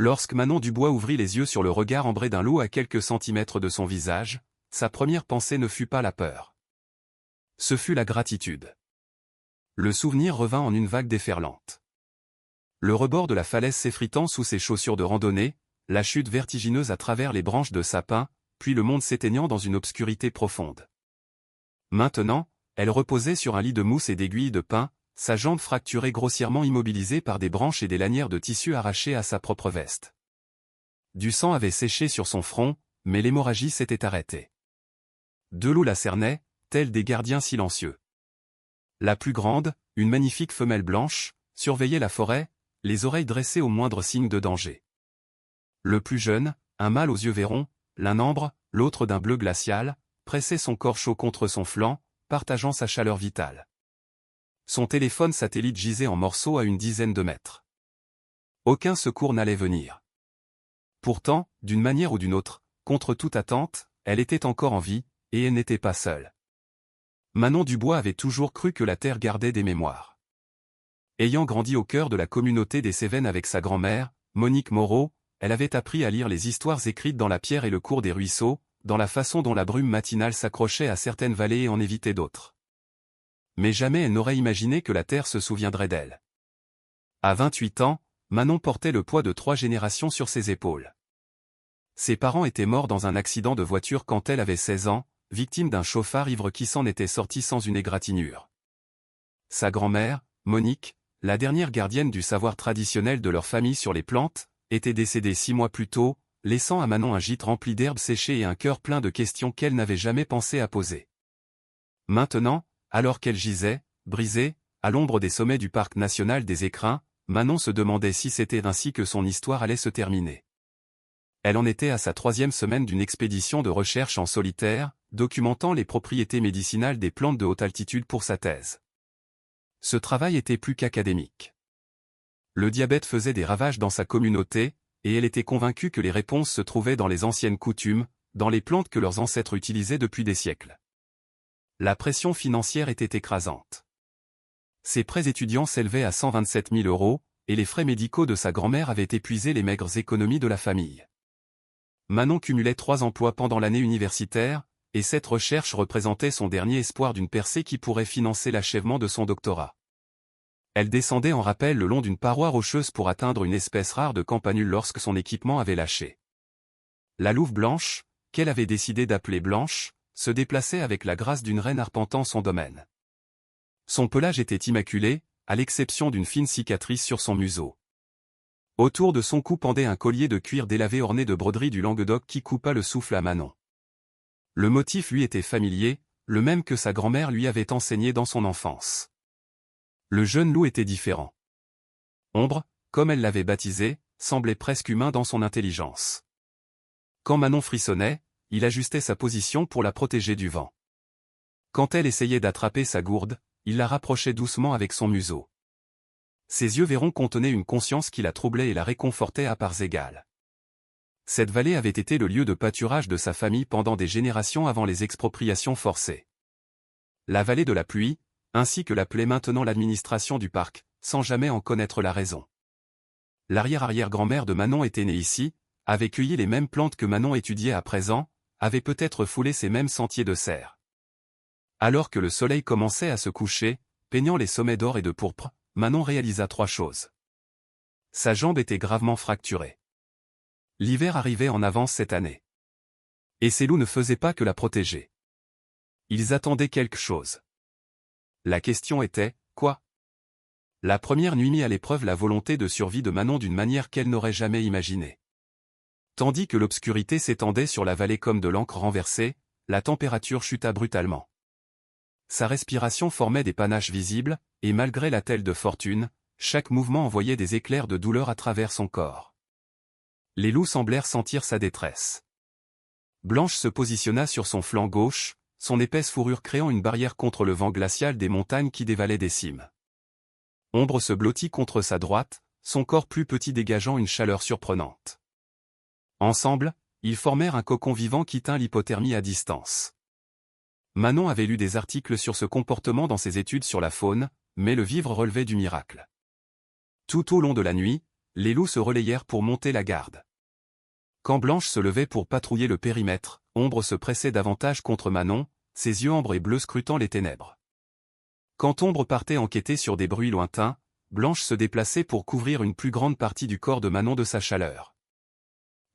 Lorsque Manon Dubois ouvrit les yeux sur le regard ambré d'un loup à quelques centimètres de son visage, sa première pensée ne fut pas la peur. Ce fut la gratitude. Le souvenir revint en une vague déferlante. Le rebord de la falaise s'effritant sous ses chaussures de randonnée, la chute vertigineuse à travers les branches de sapin, puis le monde s'éteignant dans une obscurité profonde. Maintenant, elle reposait sur un lit de mousse et d'aiguilles de pin, sa jambe fracturée grossièrement immobilisée par des branches et des lanières de tissu arrachées à sa propre veste. Du sang avait séché sur son front, mais l'hémorragie s'était arrêtée. Deux loups la cernaient, tels des gardiens silencieux. La plus grande, une magnifique femelle blanche, surveillait la forêt, les oreilles dressées au moindre signe de danger. Le plus jeune, un mâle aux yeux vairons, l'un ambre, l'autre d'un bleu glacial, pressait son corps chaud contre son flanc, partageant sa chaleur vitale. Son téléphone satellite gisait en morceaux à une dizaine de mètres. Aucun secours n'allait venir. Pourtant, d'une manière ou d'une autre, contre toute attente, elle était encore en vie, et elle n'était pas seule. Manon Dubois avait toujours cru que la terre gardait des mémoires. Ayant grandi au cœur de la communauté des Cévennes avec sa grand-mère, Monique Moreau, elle avait appris à lire les histoires écrites dans la pierre et le cours des ruisseaux, dans la façon dont la brume matinale s'accrochait à certaines vallées et en évitait d'autres. Mais jamais elle n'aurait imaginé que la terre se souviendrait d'elle. À 28 ans, Manon portait le poids de 3 générations sur ses épaules. Ses parents étaient morts dans un accident de voiture quand elle avait 16 ans, victime d'un chauffard ivre qui s'en était sorti sans une égratignure. Sa grand-mère, Monique, la dernière gardienne du savoir traditionnel de leur famille sur les plantes, était décédée 6 mois plus tôt, laissant à Manon un gîte rempli d'herbes séchées et un cœur plein de questions qu'elle n'avait jamais pensé à poser. Maintenant, alors qu'elle gisait, brisée, à l'ombre des sommets du parc national des Écrins, Manon se demandait si c'était ainsi que son histoire allait se terminer. Elle en était à sa 3e semaine d'une expédition de recherche en solitaire, documentant les propriétés médicinales des plantes de haute altitude pour sa thèse. Ce travail était plus qu'académique. Le diabète faisait des ravages dans sa communauté, et elle était convaincue que les réponses se trouvaient dans les anciennes coutumes, dans les plantes que leurs ancêtres utilisaient depuis des siècles. La pression financière était écrasante. Ses prêts étudiants s'élevaient à 127 000 €, et les frais médicaux de sa grand-mère avaient épuisé les maigres économies de la famille. Manon cumulait 3 emplois pendant l'année universitaire, et cette recherche représentait son dernier espoir d'une percée qui pourrait financer l'achèvement de son doctorat. Elle descendait en rappel le long d'une paroi rocheuse pour atteindre une espèce rare de campanule lorsque son équipement avait lâché. La louve blanche, qu'elle avait décidé d'appeler Blanche, se déplaçait avec la grâce d'une reine arpentant son domaine. Son pelage était immaculé, à l'exception d'une fine cicatrice sur son museau. Autour de son cou pendait un collier de cuir délavé orné de broderies du Languedoc qui coupa le souffle à Manon. Le motif lui était familier, le même que sa grand-mère lui avait enseigné dans son enfance. Le jeune loup était différent. Ombre, comme elle l'avait baptisé, semblait presque humain dans son intelligence. Quand Manon frissonnait, il ajustait sa position pour la protéger du vent. Quand elle essayait d'attraper sa gourde, il la rapprochait doucement avec son museau. Ses yeux vairons contenaient une conscience qui la troublait et la réconfortait à parts égales. Cette vallée avait été le lieu de pâturage de sa famille pendant des générations avant les expropriations forcées. La vallée de la pluie, ainsi que l'appelait maintenant l'administration du parc, sans jamais en connaître la raison. L'arrière-arrière-grand-mère de Manon était née ici, avait cueilli les mêmes plantes que Manon étudiait à présent, avait peut-être foulé ces mêmes sentiers de serre. Alors que le soleil commençait à se coucher, peignant les sommets d'or et de pourpre, Manon réalisa 3 choses. Sa jambe était gravement fracturée. L'hiver arrivait en avance cette année. Et ces loups ne faisaient pas que la protéger. Ils attendaient quelque chose. La question était, quoi? La première nuit mit à l'épreuve la volonté de survie de Manon d'une manière qu'elle n'aurait jamais imaginée. Tandis que l'obscurité s'étendait sur la vallée comme de l'encre renversée, la température chuta brutalement. Sa respiration formait des panaches visibles, et malgré l'attelle de fortune, chaque mouvement envoyait des éclairs de douleur à travers son corps. Les loups semblèrent sentir sa détresse. Blanche se positionna sur son flanc gauche, son épaisse fourrure créant une barrière contre le vent glacial des montagnes qui dévalaient des cimes. Ombre se blottit contre sa droite, son corps plus petit dégageant une chaleur surprenante. Ensemble, ils formèrent un cocon vivant qui tint l'hypothermie à distance. Manon avait lu des articles sur ce comportement dans ses études sur la faune, mais le vivre relevait du miracle. Tout au long de la nuit, les loups se relayèrent pour monter la garde. Quand Blanche se levait pour patrouiller le périmètre, Ombre se pressait davantage contre Manon, ses yeux ambres et bleus scrutant les ténèbres. Quand Ombre partait enquêter sur des bruits lointains, Blanche se déplaçait pour couvrir une plus grande partie du corps de Manon de sa chaleur.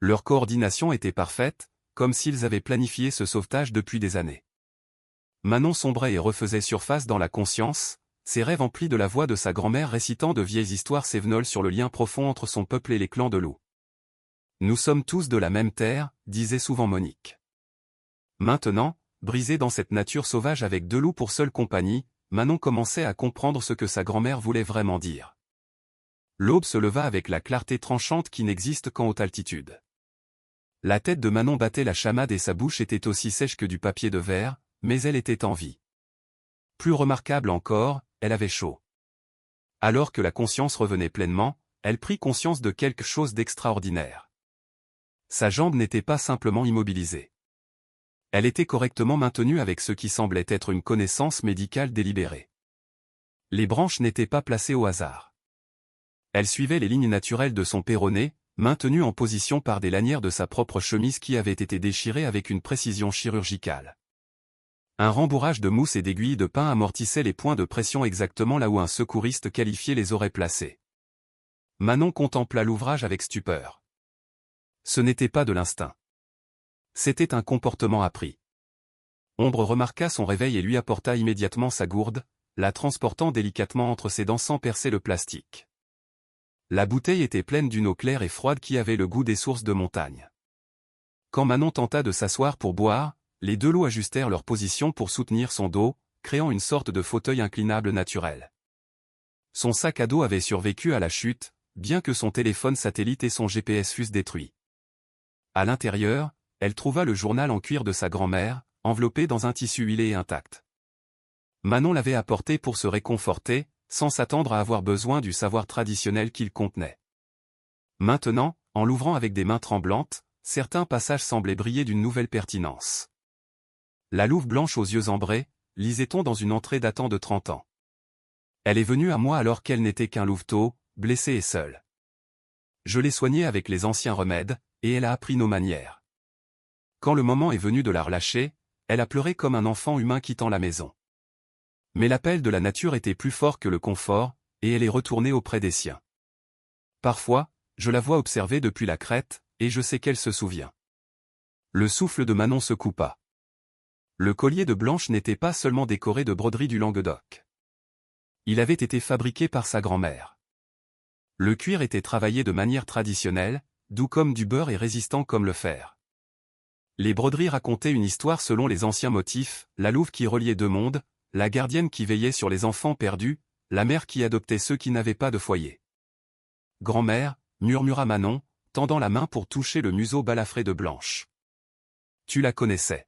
Leur coordination était parfaite, comme s'ils avaient planifié ce sauvetage depuis des années. Manon sombrait et refaisait surface dans la conscience, ses rêves emplis de la voix de sa grand-mère récitant de vieilles histoires sévenoles sur le lien profond entre son peuple et les clans de loups. « Nous sommes tous de la même terre », disait souvent Monique. Maintenant, brisée dans cette nature sauvage avec deux loups pour seule compagnie, Manon commençait à comprendre ce que sa grand-mère voulait vraiment dire. L'aube se leva avec la clarté tranchante qui n'existe qu'en haute altitude. La tête de Manon battait la chamade et sa bouche était aussi sèche que du papier de verre, mais elle était en vie. Plus remarquable encore, elle avait chaud. Alors que la conscience revenait pleinement, elle prit conscience de quelque chose d'extraordinaire. Sa jambe n'était pas simplement immobilisée. Elle était correctement maintenue avec ce qui semblait être une connaissance médicale délibérée. Les branches n'étaient pas placées au hasard. Elles suivaient les lignes naturelles de son péroné, maintenues en position par des lanières de sa propre chemise qui avaient été déchirées avec une précision chirurgicale. Un rembourrage de mousse et d'aiguilles de pin amortissait les points de pression exactement là où un secouriste qualifié les aurait placés. Manon contempla l'ouvrage avec stupeur. Ce n'était pas de l'instinct. C'était un comportement appris. Ombre remarqua son réveil et lui apporta immédiatement sa gourde, la transportant délicatement entre ses dents sans percer le plastique. La bouteille était pleine d'une eau claire et froide qui avait le goût des sources de montagne. Quand Manon tenta de s'asseoir pour boire, les deux loups ajustèrent leur position pour soutenir son dos, créant une sorte de fauteuil inclinable naturel. Son sac à dos avait survécu à la chute, bien que son téléphone satellite et son GPS fussent détruits. À l'intérieur, elle trouva le journal en cuir de sa grand-mère, enveloppé dans un tissu huilé et intact. Manon l'avait apporté pour se réconforter, sans s'attendre à avoir besoin du savoir traditionnel qu'il contenait. Maintenant, en l'ouvrant avec des mains tremblantes, certains passages semblaient briller d'une nouvelle pertinence. La louve blanche aux yeux ambrés, lisait-on dans une entrée datant de 30 ans. Elle est venue à moi alors qu'elle n'était qu'un louveteau, blessé et seul. Je l'ai soignée avec les anciens remèdes, et elle a appris nos manières. Quand le moment est venu de la relâcher, elle a pleuré comme un enfant humain quittant la maison. Mais l'appel de la nature était plus fort que le confort, et elle est retournée auprès des siens. Parfois, je la vois observer depuis la crête, et je sais qu'elle se souvient. Le souffle de Manon se coupa. Le collier de Blanche n'était pas seulement décoré de broderies du Languedoc. Il avait été fabriqué par sa grand-mère. Le cuir était travaillé de manière traditionnelle, doux comme du beurre et résistant comme le fer. Les broderies racontaient une histoire selon les anciens motifs, la louve qui reliait deux mondes, la gardienne qui veillait sur les enfants perdus, la mère qui adoptait ceux qui n'avaient pas de foyer. « Grand-mère » murmura Manon, tendant la main pour toucher le museau balafré de Blanche. « Tu la connaissais. »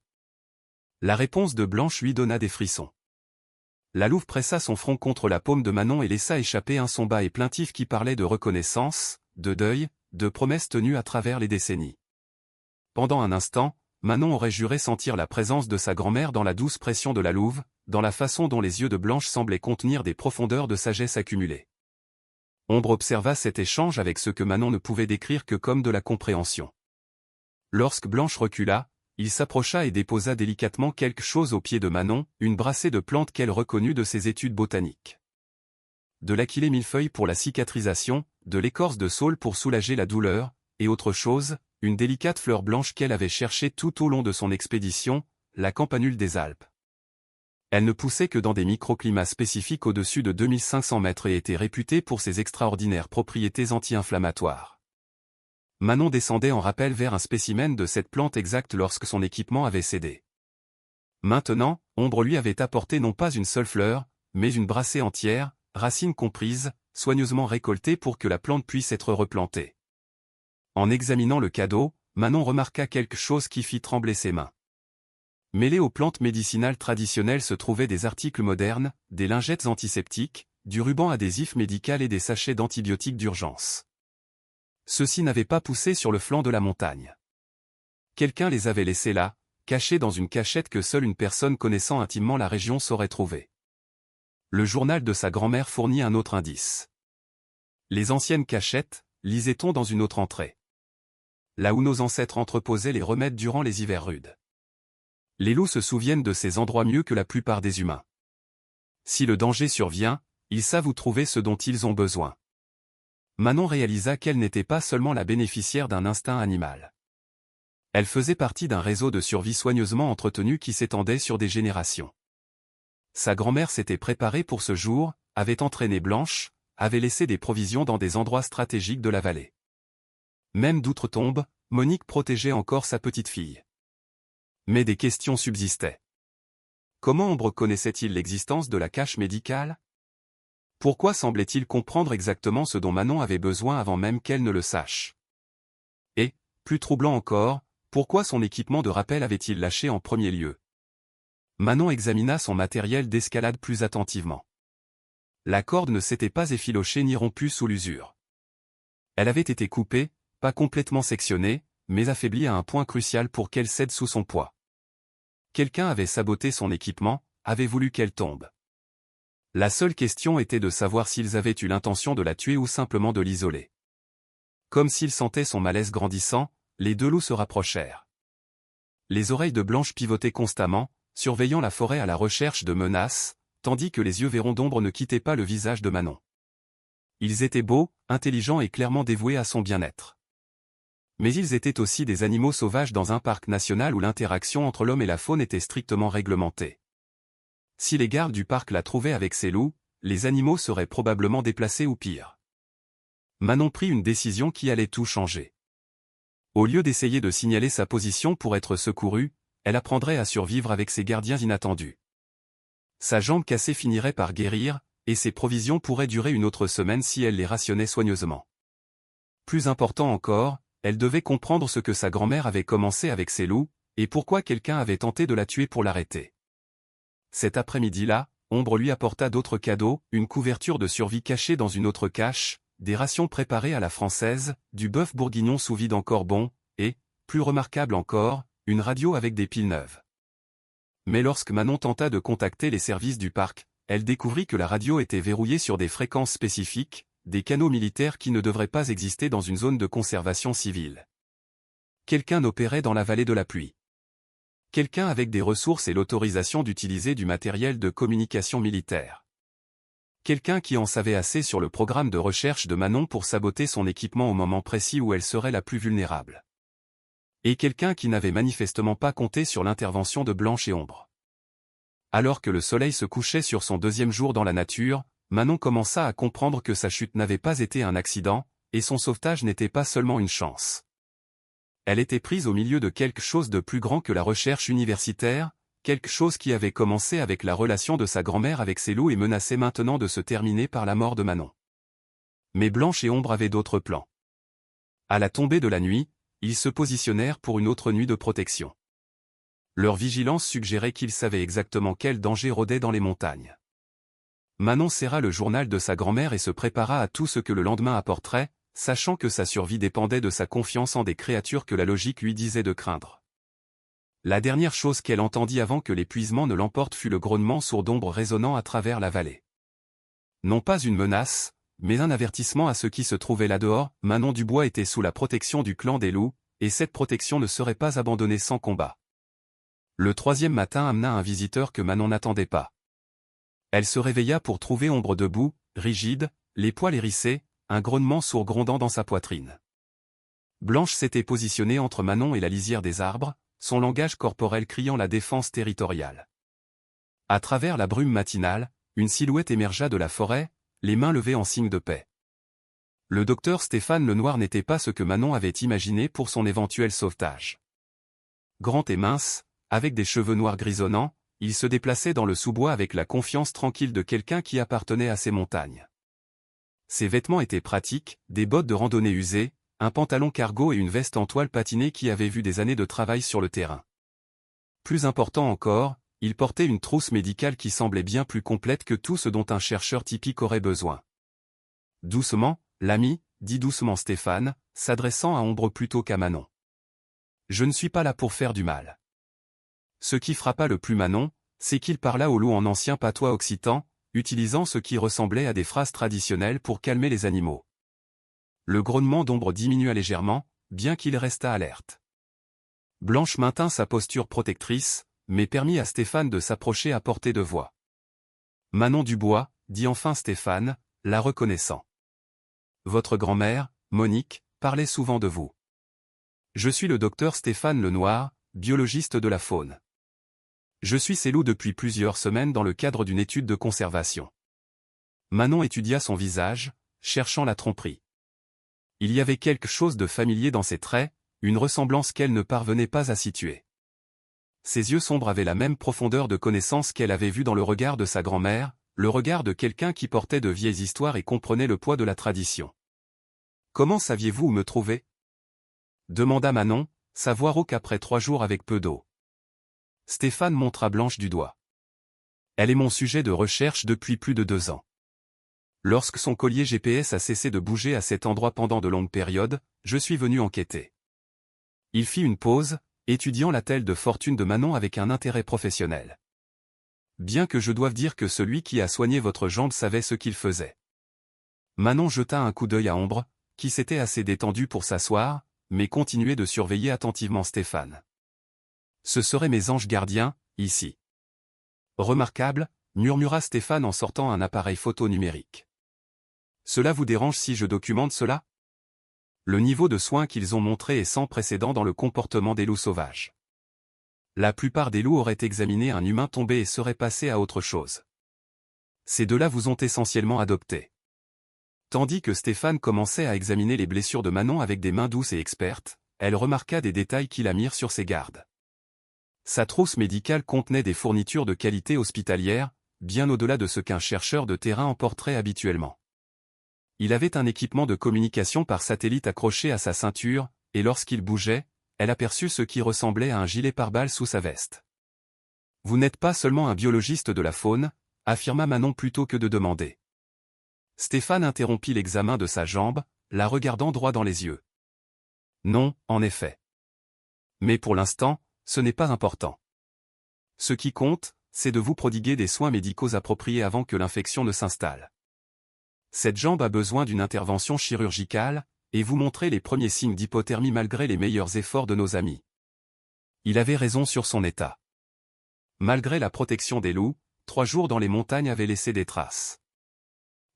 La réponse de Blanche lui donna des frissons. La louve pressa son front contre la paume de Manon et laissa échapper un son bas et plaintif qui parlait de reconnaissance, de deuil, de promesses tenues à travers les décennies. Pendant un instant, Manon aurait juré sentir la présence de sa grand-mère dans la douce pression de la louve, dans la façon dont les yeux de Blanche semblaient contenir des profondeurs de sagesse accumulées. Ombre observa cet échange avec ce que Manon ne pouvait décrire que comme de la compréhension. Lorsque Blanche recula, il s'approcha et déposa délicatement quelque chose au pied de Manon, une brassée de plantes qu'elle reconnut de ses études botaniques. De l'aquilée millefeuille pour la cicatrisation, de l'écorce de saule pour soulager la douleur, et autre chose, une délicate fleur blanche qu'elle avait cherchée tout au long de son expédition, la campanule des Alpes. Elle ne poussait que dans des microclimats spécifiques au-dessus de 2500 mètres et était réputée pour ses extraordinaires propriétés anti-inflammatoires. Manon descendait en rappel vers un spécimen de cette plante exacte lorsque son équipement avait cédé. Maintenant, Ombre lui avait apporté non pas une seule fleur, mais une brassée entière, racines comprises, soigneusement récoltées pour que la plante puisse être replantée. En examinant le cadeau, Manon remarqua quelque chose qui fit trembler ses mains. Mêlés aux plantes médicinales traditionnelles se trouvaient des articles modernes, des lingettes antiseptiques, du ruban adhésif médical et des sachets d'antibiotiques d'urgence. Ceux-ci n'avaient pas poussé sur le flanc de la montagne. Quelqu'un les avait laissés là, cachés dans une cachette que seule une personne connaissant intimement la région saurait trouver. Le journal de sa grand-mère fournit un autre indice. Les anciennes cachettes, lisait-on dans une autre entrée. Là où nos ancêtres entreposaient les remèdes durant les hivers rudes. Les loups se souviennent de ces endroits mieux que la plupart des humains. Si le danger survient, ils savent où trouver ce dont ils ont besoin. Manon réalisa qu'elle n'était pas seulement la bénéficiaire d'un instinct animal. Elle faisait partie d'un réseau de survie soigneusement entretenu qui s'étendait sur des générations. Sa grand-mère s'était préparée pour ce jour, avait entraîné Blanche, avait laissé des provisions dans des endroits stratégiques de la vallée. Même d'outre-tombe, Monique protégeait encore sa petite fille. Mais des questions subsistaient. Comment Ombre connaissait-il l'existence de la cache médicale? Pourquoi semblait-il comprendre exactement ce dont Manon avait besoin avant même qu'elle ne le sache? Et, plus troublant encore, pourquoi son équipement de rappel avait-il lâché en premier lieu? Manon examina son matériel d'escalade plus attentivement. La corde ne s'était pas effilochée ni rompue sous l'usure. Elle avait été coupée, pas complètement sectionnée, mais affaiblie à un point crucial pour qu'elle cède sous son poids. Quelqu'un avait saboté son équipement, avait voulu qu'elle tombe. La seule question était de savoir s'ils avaient eu l'intention de la tuer ou simplement de l'isoler. Comme s'ils sentaient son malaise grandissant, les deux loups se rapprochèrent. Les oreilles de Blanche pivotaient constamment, surveillant la forêt à la recherche de menaces, tandis que les yeux verrons d'Ombre ne quittaient pas le visage de Manon. Ils étaient beaux, intelligents et clairement dévoués à son bien-être. Mais ils étaient aussi des animaux sauvages dans un parc national où l'interaction entre l'homme et la faune était strictement réglementée. Si les gardes du parc la trouvaient avec ces loups, les animaux seraient probablement déplacés ou pire. Manon prit une décision qui allait tout changer. Au lieu d'essayer de signaler sa position pour être secourue, elle apprendrait à survivre avec ses gardiens inattendus. Sa jambe cassée finirait par guérir, et ses provisions pourraient durer une autre semaine si elle les rationnait soigneusement. Plus important encore, elle devait comprendre ce que sa grand-mère avait commencé avec ces loups, et pourquoi quelqu'un avait tenté de la tuer pour l'arrêter. Cet après-midi-là, Ombre lui apporta d'autres cadeaux, une couverture de survie cachée dans une autre cache, des rations préparées à la française, du bœuf bourguignon sous vide encore bon, et, plus remarquable encore, une radio avec des piles neuves. Mais lorsque Manon tenta de contacter les services du parc, elle découvrit que la radio était verrouillée sur des fréquences spécifiques, des canaux militaires qui ne devraient pas exister dans une zone de conservation civile. Quelqu'un opérait dans la vallée de la pluie. Quelqu'un avec des ressources et l'autorisation d'utiliser du matériel de communication militaire. Quelqu'un qui en savait assez sur le programme de recherche de Manon pour saboter son équipement au moment précis où elle serait la plus vulnérable. Et quelqu'un qui n'avait manifestement pas compté sur l'intervention de Blanche et Ombre. Alors que le soleil se couchait sur son deuxième jour dans la nature, Manon commença à comprendre que sa chute n'avait pas été un accident, et son sauvetage n'était pas seulement une chance. Elle était prise au milieu de quelque chose de plus grand que la recherche universitaire, quelque chose qui avait commencé avec la relation de sa grand-mère avec ses loups et menaçait maintenant de se terminer par la mort de Manon. Mais Blanche et Ombre avaient d'autres plans. À la tombée de la nuit, ils se positionnèrent pour une autre nuit de protection. Leur vigilance suggérait qu'ils savaient exactement quel danger rôdait dans les montagnes. Manon serra le journal de sa grand-mère et se prépara à tout ce que le lendemain apporterait, sachant que sa survie dépendait de sa confiance en des créatures que la logique lui disait de craindre. La dernière chose qu'elle entendit avant que l'épuisement ne l'emporte fut le grognement sourd d'Ombre résonnant à travers la vallée. Non pas une menace, mais un avertissement à ceux qui se trouvaient là-dehors. Manon Dubois était sous la protection du clan des loups, et cette protection ne serait pas abandonnée sans combat. Le troisième matin amena un visiteur que Manon n'attendait pas. Elle se réveilla pour trouver Ombre debout, rigide, les poils hérissés, un grognement sourd grondant dans sa poitrine. Blanche s'était positionnée entre Manon et la lisière des arbres, son langage corporel criant la défense territoriale. À travers la brume matinale, une silhouette émergea de la forêt, les mains levées en signe de paix. Le docteur Stéphane Lenoir n'était pas ce que Manon avait imaginé pour son éventuel sauvetage. Grand et mince, avec des cheveux noirs grisonnants, il se déplaçait dans le sous-bois avec la confiance tranquille de quelqu'un qui appartenait à ces montagnes. Ses vêtements étaient pratiques, des bottes de randonnée usées, un pantalon cargo et une veste en toile patinée qui avaient vu des années de travail sur le terrain. Plus important encore, il portait une trousse médicale qui semblait bien plus complète que tout ce dont un chercheur typique aurait besoin. Doucement, l'ami, dit doucement Stéphane, s'adressant à Ombre plutôt qu'à Manon. Je ne suis pas là pour faire du mal. Ce qui frappa le plus Manon, c'est qu'il parla au loup en ancien patois occitan, utilisant ce qui ressemblait à des phrases traditionnelles pour calmer les animaux. le grognement d'Ombre diminua légèrement, bien qu'il restât alerte. Blanche maintint sa posture protectrice, mais permit à Stéphane de s'approcher à portée de voix. « Manon Dubois, » dit enfin Stéphane, la reconnaissant. « Votre grand-mère, Monique, parlait souvent de vous. Je suis le docteur Stéphane Lenoir, biologiste de la faune. Je suis ces loups depuis plusieurs semaines dans le cadre d'une étude de conservation. » Manon étudia son visage, cherchant la tromperie. Il y avait quelque chose de familier dans ses traits, une ressemblance qu'elle ne parvenait pas à situer. Ses yeux sombres avaient la même profondeur de connaissance qu'elle avait vue dans le regard de sa grand-mère, le regard de quelqu'un qui portait de vieilles histoires et comprenait le poids de la tradition. « Comment saviez-vous où me trouver » demanda Manon, sa voix rauque après 3 jours avec peu d'eau. Stéphane montra Blanche du doigt. « Elle est mon sujet de recherche depuis plus de 2 ans. Lorsque son collier GPS a cessé de bouger à cet endroit pendant de longues périodes, je suis venu enquêter. » Il fit une pause, étudiant la telle de fortune de Manon avec un intérêt professionnel. « Bien que je doive dire que celui qui a soigné votre jambe savait ce qu'il faisait. » Manon jeta un coup d'œil à Ombre, qui s'était assez détendue pour s'asseoir, mais continuait de surveiller attentivement Stéphane. « Ce seraient mes anges gardiens, ici. » « Remarquable, » murmura Stéphane en sortant un appareil photo numérique. « Cela vous dérange si je documente cela ? Le niveau de soin qu'ils ont montré est sans précédent dans le comportement des loups sauvages. La plupart des loups auraient examiné un humain tombé et seraient passés à autre chose. Ces deux-là vous ont essentiellement adopté. » Tandis que Stéphane commençait à examiner les blessures de Manon avec des mains douces et expertes, elle remarqua des détails qui la mirent sur ses gardes. Sa trousse médicale contenait des fournitures de qualité hospitalière, bien au-delà de ce qu'un chercheur de terrain emporterait habituellement. Il avait un équipement de communication par satellite accroché à sa ceinture, et lorsqu'il bougeait, elle aperçut ce qui ressemblait à un gilet pare-balles sous sa veste. « Vous n'êtes pas seulement un biologiste de la faune », affirma Manon plutôt que de demander. Stéphane interrompit l'examen de sa jambe, la regardant droit dans les yeux. « Non, en effet. Mais pour l'instant, ce n'est pas important. Ce qui compte, c'est de vous prodiguer des soins médicaux appropriés avant que l'infection ne s'installe. Cette jambe a besoin d'une intervention chirurgicale, et vous montrez les premiers signes d'hypothermie malgré les meilleurs efforts de nos amis. » Il avait raison sur son état. Malgré la protection des loups, 3 jours dans les montagnes avaient laissé des traces.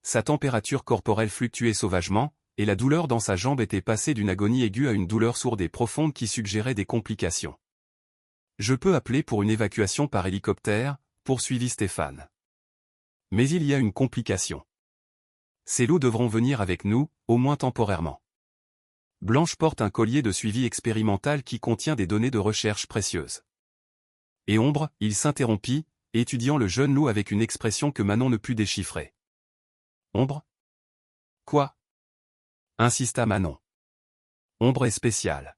Sa température corporelle fluctuait sauvagement, et la douleur dans sa jambe était passée d'une agonie aiguë à une douleur sourde et profonde qui suggérait des complications. « Je peux appeler pour une évacuation par hélicoptère, » poursuivit Stéphane. « Mais il y a une complication. Ces loups devront venir avec nous, au moins temporairement. Blanche porte un collier de suivi expérimental qui contient des données de recherche précieuses. » Et Ombre, il s'interrompit, étudiant le jeune loup avec une expression que Manon ne put déchiffrer. « Ombre ? Quoi ? » insista Manon. « Ombre est spécial.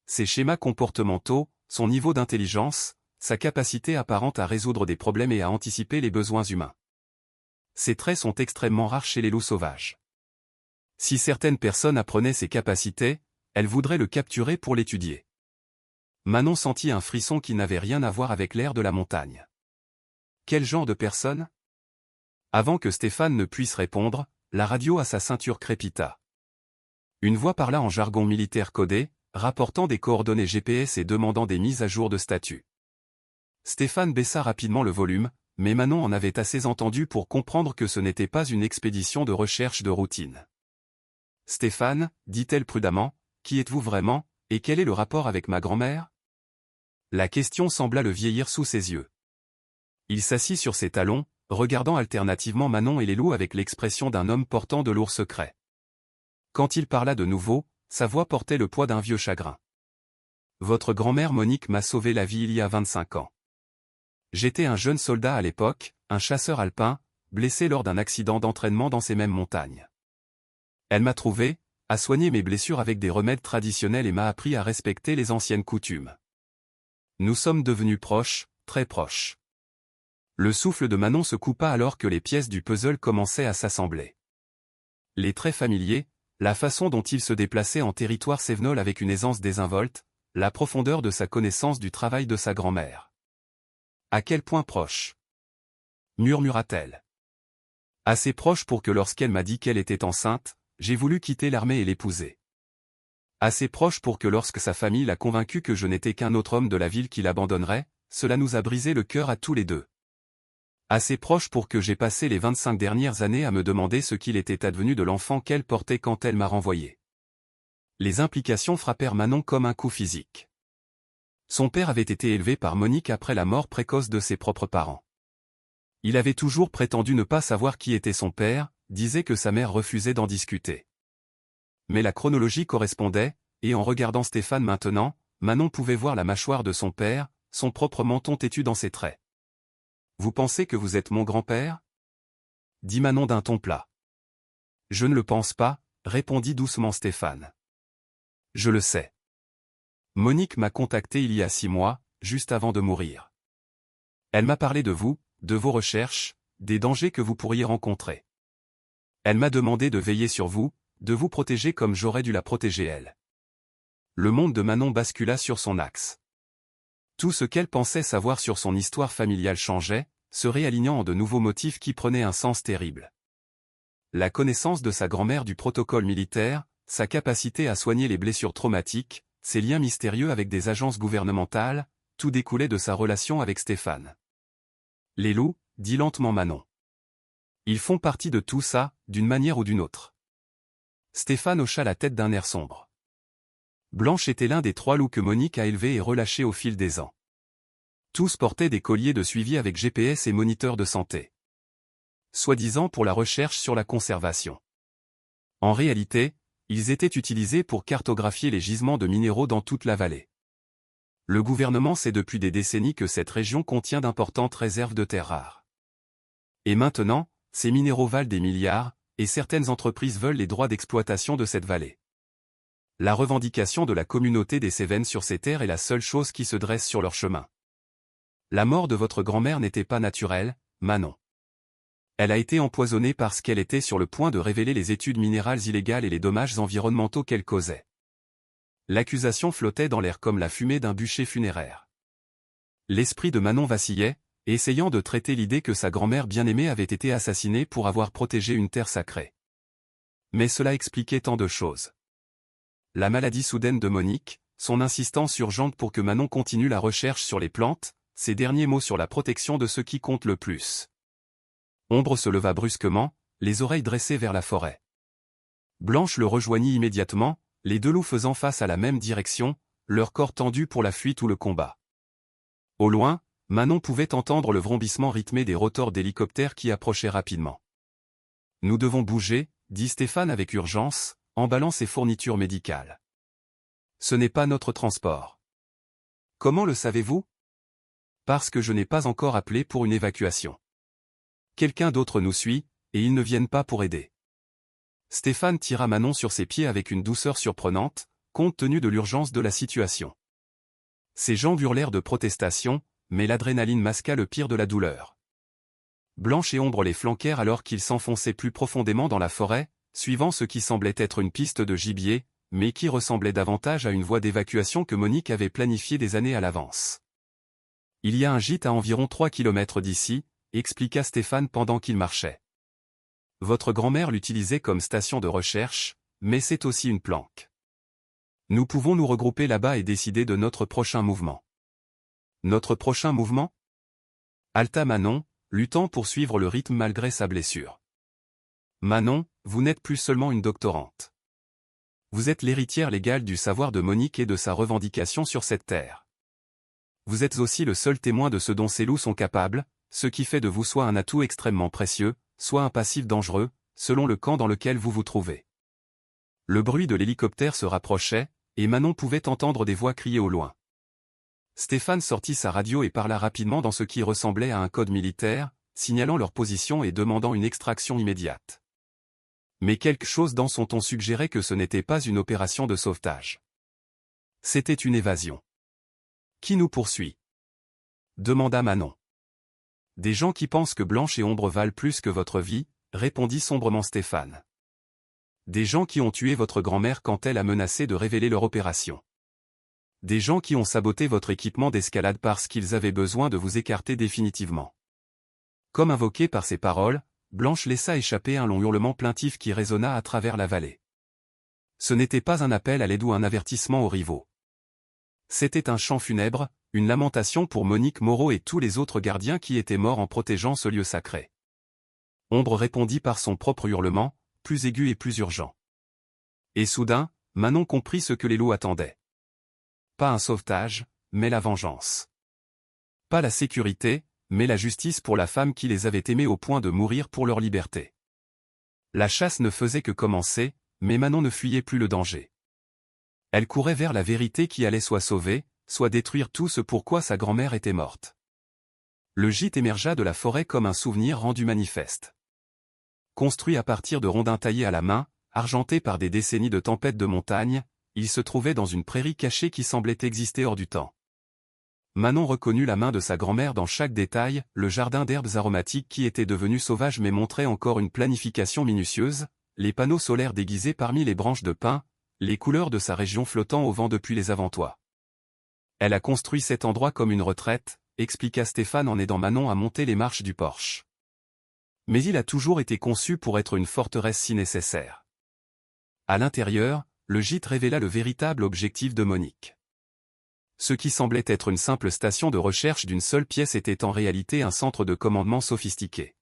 Ses schémas comportementaux, son niveau d'intelligence, sa capacité apparente à résoudre des problèmes et à anticiper les besoins humains. Ces traits sont extrêmement rares chez les loups sauvages. Si certaines personnes apprenaient ses capacités, elles voudraient le capturer pour l'étudier. » Manon sentit un frisson qui n'avait rien à voir avec l'air de la montagne. « Quel genre de personne ? » Avant que Stéphane ne puisse répondre, la radio à sa ceinture crépita. Une voix parla en jargon militaire codé, rapportant des coordonnées GPS et demandant des mises à jour de statut. Stéphane baissa rapidement le volume, mais Manon en avait assez entendu pour comprendre que ce n'était pas une expédition de recherche de routine. « Stéphane, » dit-elle prudemment, « qui êtes-vous vraiment, et quel est le rapport avec ma grand-mère » La question sembla le vieillir sous ses yeux. Il s'assit sur ses talons, regardant alternativement Manon et les loups avec l'expression d'un homme portant de lourds secrets. Quand il parla de nouveau, sa voix portait le poids d'un vieux chagrin. « Votre grand-mère Monique m'a sauvé la vie il y a 25 ans. J'étais un jeune soldat à l'époque, un chasseur alpin, blessé lors d'un accident d'entraînement dans ces mêmes montagnes. Elle m'a trouvé, a soigné mes blessures avec des remèdes traditionnels et m'a appris à respecter les anciennes coutumes. Nous sommes devenus proches, très proches. » Le souffle de Manon se coupa alors que les pièces du puzzle commençaient à s'assembler. Les traits familiers, la façon dont il se déplaçait en territoire cévenol avec une aisance désinvolte, la profondeur de sa connaissance du travail de sa grand-mère. « À quel point proche » murmura-t-elle. « Assez proche pour que lorsqu'elle m'a dit qu'elle était enceinte, j'ai voulu quitter l'armée et l'épouser. Assez proche pour que lorsque sa famille l'a convaincu que je n'étais qu'un autre homme de la ville qui l'abandonnerait, cela nous a brisé le cœur à tous les deux. Assez proche pour que j'ai passé les 25 dernières années à me demander ce qu'il était advenu de l'enfant qu'elle portait quand elle m'a renvoyé. Les implications frappèrent Manon comme un coup physique. Son père avait été élevé par Monique après la mort précoce de ses propres parents. Il avait toujours prétendu ne pas savoir qui était son père, disait que sa mère refusait d'en discuter. Mais la chronologie correspondait, et en regardant Stéphane maintenant, Manon pouvait voir la mâchoire de son père, son propre menton têtu dans ses traits. « Vous pensez que vous êtes mon grand-père » dit Manon d'un ton plat. « Je ne le pense pas » répondit doucement Stéphane. « Je le sais. Monique m'a contacté il y a 6 mois, juste avant de mourir. Elle m'a parlé de vous, de vos recherches, des dangers que vous pourriez rencontrer. Elle m'a demandé de veiller sur vous, de vous protéger comme j'aurais dû la protéger elle. » Le monde de Manon bascula sur son axe. Tout ce qu'elle pensait savoir sur son histoire familiale changeait, se réalignant en de nouveaux motifs qui prenaient un sens terrible. La connaissance de sa grand-mère du protocole militaire, sa capacité à soigner les blessures traumatiques, ses liens mystérieux avec des agences gouvernementales, tout découlait de sa relation avec Stéphane. « Les loups » dit lentement Manon. « Ils font partie de tout ça, d'une manière ou d'une autre. » Stéphane hocha la tête d'un air sombre. Blanche était l'un des 3 loups que Monique a élevés et relâchés au fil des ans. Tous portaient des colliers de suivi avec GPS et moniteurs de santé. Soi-disant pour la recherche sur la conservation. En réalité, ils étaient utilisés pour cartographier les gisements de minéraux dans toute la vallée. Le gouvernement sait depuis des décennies que cette région contient d'importantes réserves de terres rares. Et maintenant, ces minéraux valent des milliards, et certaines entreprises veulent les droits d'exploitation de cette vallée. La revendication de la communauté des Cévennes sur ces terres est la seule chose qui se dresse sur leur chemin. La mort de votre grand-mère n'était pas naturelle, Manon. Elle a été empoisonnée parce qu'elle était sur le point de révéler les études minérales illégales et les dommages environnementaux qu'elle causait. L'accusation flottait dans l'air comme la fumée d'un bûcher funéraire. L'esprit de Manon vacillait, essayant de traiter l'idée que sa grand-mère bien-aimée avait été assassinée pour avoir protégé une terre sacrée. Mais cela expliquait tant de choses. La maladie soudaine de Monique, son insistance urgente pour que Manon continue la recherche sur les plantes, ses derniers mots sur la protection de ce qui compte le plus. Ombre se leva brusquement, les oreilles dressées vers la forêt. Blanche le rejoignit immédiatement, les 2 loups faisant face à la même direction, leur corps tendus pour la fuite ou le combat. Au loin, Manon pouvait entendre le vrombissement rythmé des rotors d'hélicoptères qui approchaient rapidement. « Nous devons bouger » dit Stéphane avec urgence, emballant ses fournitures médicales. « Ce n'est pas notre transport. »« Comment le savez-vous » ? »« Parce que je n'ai pas encore appelé pour une évacuation. Quelqu'un d'autre nous suit, et ils ne viennent pas pour aider. » Stéphane tira Manon sur ses pieds avec une douceur surprenante, compte tenu de l'urgence de la situation. Ses jambes hurlèrent de protestation, mais l'adrénaline masqua le pire de la douleur. Blanche et Ombre les flanquèrent alors qu'ils s'enfonçaient plus profondément dans la forêt, suivant ce qui semblait être une piste de gibier, mais qui ressemblait davantage à une voie d'évacuation que Monique avait planifiée des années à l'avance. « Il y a un gîte à environ 3 kilomètres d'ici, » expliqua Stéphane pendant qu'il marchait. « Votre grand-mère l'utilisait comme station de recherche, mais c'est aussi une planque. Nous pouvons nous regrouper là-bas et décider de notre prochain mouvement. » « Notre prochain mouvement » halta Manon, luttant pour suivre le rythme malgré sa blessure. « Manon, vous n'êtes plus seulement une doctorante. Vous êtes l'héritière légale du savoir de Monique et de sa revendication sur cette terre. Vous êtes aussi le seul témoin de ce dont ces loups sont capables, ce qui fait de vous soit un atout extrêmement précieux, soit un passif dangereux, selon le camp dans lequel vous vous trouvez. » Le bruit de l'hélicoptère se rapprochait, et Manon pouvait entendre des voix crier au loin. Stéphane sortit sa radio et parla rapidement dans ce qui ressemblait à un code militaire, signalant leur position et demandant une extraction immédiate. Mais quelque chose dans son ton suggérait que ce n'était pas une opération de sauvetage. C'était une évasion. « Qui nous poursuit » demanda Manon. « Des gens qui pensent que Blanche et Ombre valent plus que votre vie, » répondit sombrement Stéphane. « Des gens qui ont tué votre grand-mère quand elle a menacé de révéler leur opération. Des gens qui ont saboté votre équipement d'escalade parce qu'ils avaient besoin de vous écarter définitivement. » Comme invoqué par ces paroles, Blanche laissa échapper un long hurlement plaintif qui résonna à travers la vallée. Ce n'était pas un appel à l'aide ou un avertissement aux rivaux. C'était un chant funèbre, une lamentation pour Monique Moreau et tous les autres gardiens qui étaient morts en protégeant ce lieu sacré. Ombre répondit par son propre hurlement, plus aigu et plus urgent. Et soudain, Manon comprit ce que les loups attendaient. Pas un sauvetage, mais la vengeance. Pas la sécurité, mais la justice pour la femme qui les avait aimés au point de mourir pour leur liberté. La chasse ne faisait que commencer, mais Manon ne fuyait plus le danger. Elle courait vers la vérité qui allait soit sauver, soit détruire tout ce pourquoi sa grand-mère était morte. Le gîte émergea de la forêt comme un souvenir rendu manifeste. Construit à partir de rondins taillés à la main, argenté par des décennies de tempêtes de montagne, il se trouvait dans une prairie cachée qui semblait exister hors du temps. Manon reconnut la main de sa grand-mère dans chaque détail, le jardin d'herbes aromatiques qui était devenu sauvage mais montrait encore une planification minutieuse, les panneaux solaires déguisés parmi les branches de pin, les couleurs de sa région flottant au vent depuis les avant-toits. Elle a construit cet endroit comme une retraite, expliqua Stéphane en aidant Manon à monter les marches du porche. Mais il a toujours été conçu pour être une forteresse si nécessaire. À l'intérieur, le gîte révéla le véritable objectif de Monique. Ce qui semblait être une simple station de recherche d'une seule pièce était en réalité un centre de commandement sophistiqué.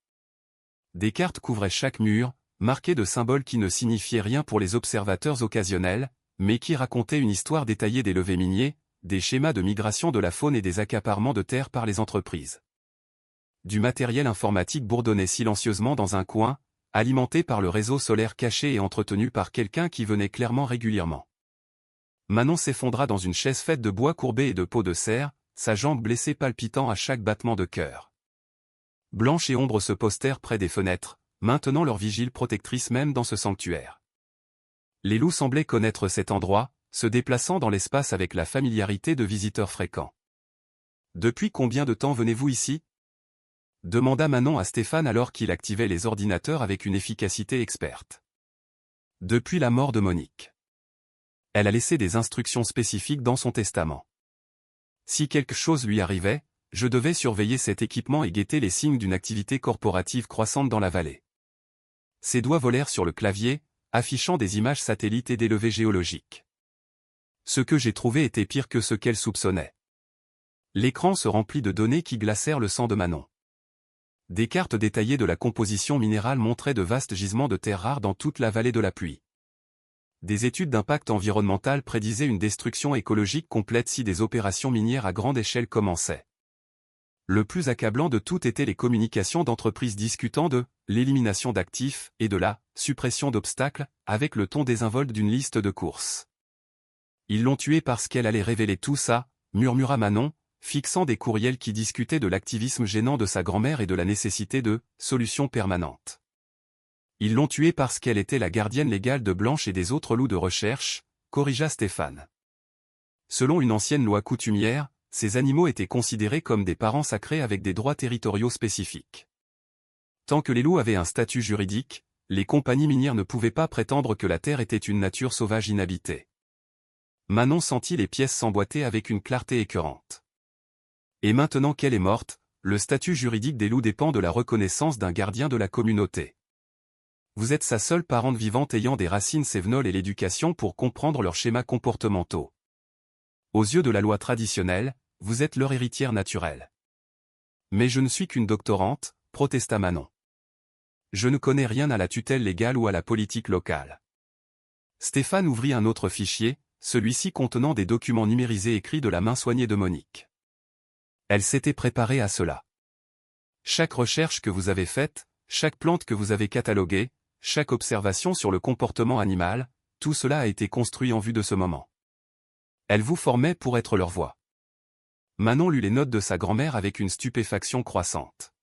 Des cartes couvraient chaque mur, marquées de symboles qui ne signifiaient rien pour les observateurs occasionnels, mais qui racontaient une histoire détaillée des levées miniers, des schémas de migration de la faune et des accaparements de terres par les entreprises. Du matériel informatique bourdonnait silencieusement dans un coin, alimenté par le réseau solaire caché et entretenu par quelqu'un qui venait clairement régulièrement. Manon s'effondra dans une chaise faite de bois courbé et de peau de cerf, sa jambe blessée palpitant à chaque battement de cœur. Blanche et Ombre se postèrent près des fenêtres, maintenant leur vigile protectrice même dans ce sanctuaire. Les loups semblaient connaître cet endroit, se déplaçant dans l'espace avec la familiarité de visiteurs fréquents. « Depuis combien de temps venez-vous ici ?» demanda Manon à Stéphane alors qu'il activait les ordinateurs avec une efficacité experte. « Depuis la mort de Monique. » Elle a laissé des instructions spécifiques dans son testament. Si quelque chose lui arrivait, je devais surveiller cet équipement et guetter les signes d'une activité corporative croissante dans la vallée. Ses doigts volèrent sur le clavier, affichant des images satellites et des levées géologiques. Ce que j'ai trouvé était pire que ce qu'elle soupçonnait. L'écran se remplit de données qui glacèrent le sang de Manon. Des cartes détaillées de la composition minérale montraient de vastes gisements de terres rares dans toute la vallée de la Pluie. Des études d'impact environnemental prédisaient une destruction écologique complète si des opérations minières à grande échelle commençaient. Le plus accablant de tout étaient les communications d'entreprises discutant de l'élimination d'actifs et de la suppression d'obstacles, avec le ton désinvolte d'une liste de courses. Ils l'ont tuée parce qu'elle allait révéler tout ça, murmura Manon, fixant des courriels qui discutaient de l'activisme gênant de sa grand-mère et de la nécessité de solutions permanentes. Ils l'ont tuée parce qu'elle était la gardienne légale de Blanche et des autres loups de recherche, corrigea Stéphane. Selon une ancienne loi coutumière, ces animaux étaient considérés comme des parents sacrés avec des droits territoriaux spécifiques. Tant que les loups avaient un statut juridique, les compagnies minières ne pouvaient pas prétendre que la terre était une nature sauvage inhabitée. Manon sentit les pièces s'emboîter avec une clarté écœurante. Et maintenant qu'elle est morte, le statut juridique des loups dépend de la reconnaissance d'un gardien de la communauté. Vous êtes sa seule parente vivante ayant des racines cévenoles et l'éducation pour comprendre leurs schémas comportementaux. Aux yeux de la loi traditionnelle, vous êtes leur héritière naturelle. Mais je ne suis qu'une doctorante, protesta Manon. Je ne connais rien à la tutelle légale ou à la politique locale. Stéphane ouvrit un autre fichier, celui-ci contenant des documents numérisés écrits de la main soignée de Monique. Elle s'était préparée à cela. Chaque recherche que vous avez faite, chaque plante que vous avez cataloguée, chaque observation sur le comportement animal, tout cela a été construit en vue de ce moment. Elle vous formait pour être leur voix. Manon lut les notes de sa grand-mère avec une stupéfaction croissante.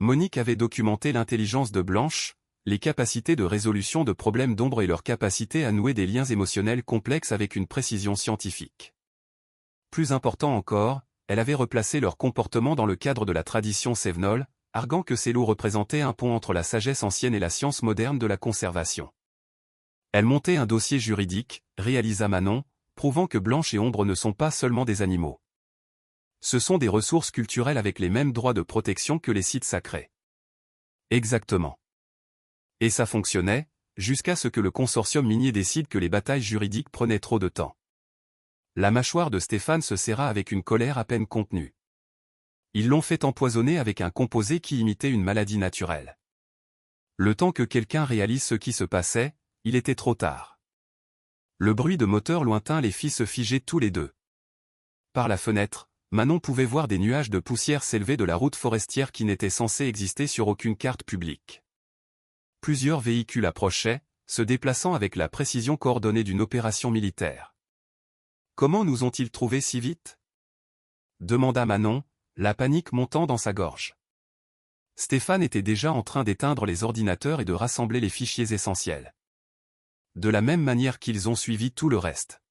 Monique avait documenté l'intelligence de Blanche, les capacités de résolution de problèmes d'ombre et leur capacité à nouer des liens émotionnels complexes avec une précision scientifique. Plus important encore, elle avait replacé leur comportement dans le cadre de la tradition cévenole, arguant que ces loups représentaient un pont entre la sagesse ancienne et la science moderne de la conservation. Elle montait un dossier juridique, réalisa Manon, prouvant que Blanche et Ombre ne sont pas seulement des animaux. Ce sont des ressources culturelles avec les mêmes droits de protection que les sites sacrés. Exactement. Et ça fonctionnait, jusqu'à ce que le consortium minier décide que les batailles juridiques prenaient trop de temps. La mâchoire de Stéphane se serra avec une colère à peine contenue. Ils l'ont fait empoisonner avec un composé qui imitait une maladie naturelle. Le temps que quelqu'un réalise ce qui se passait, il était trop tard. Le bruit de moteur lointain les fit se figer tous les deux. Par la fenêtre, Manon pouvait voir des nuages de poussière s'élever de la route forestière qui n'était censée exister sur aucune carte publique. Plusieurs véhicules approchaient, se déplaçant avec la précision coordonnée d'une opération militaire. « Comment nous ont-ils trouvés si vite ?» demanda Manon, la panique montant dans sa gorge. Stéphane était déjà en train d'éteindre les ordinateurs et de rassembler les fichiers essentiels. De la même manière qu'ils ont suivi tout le reste.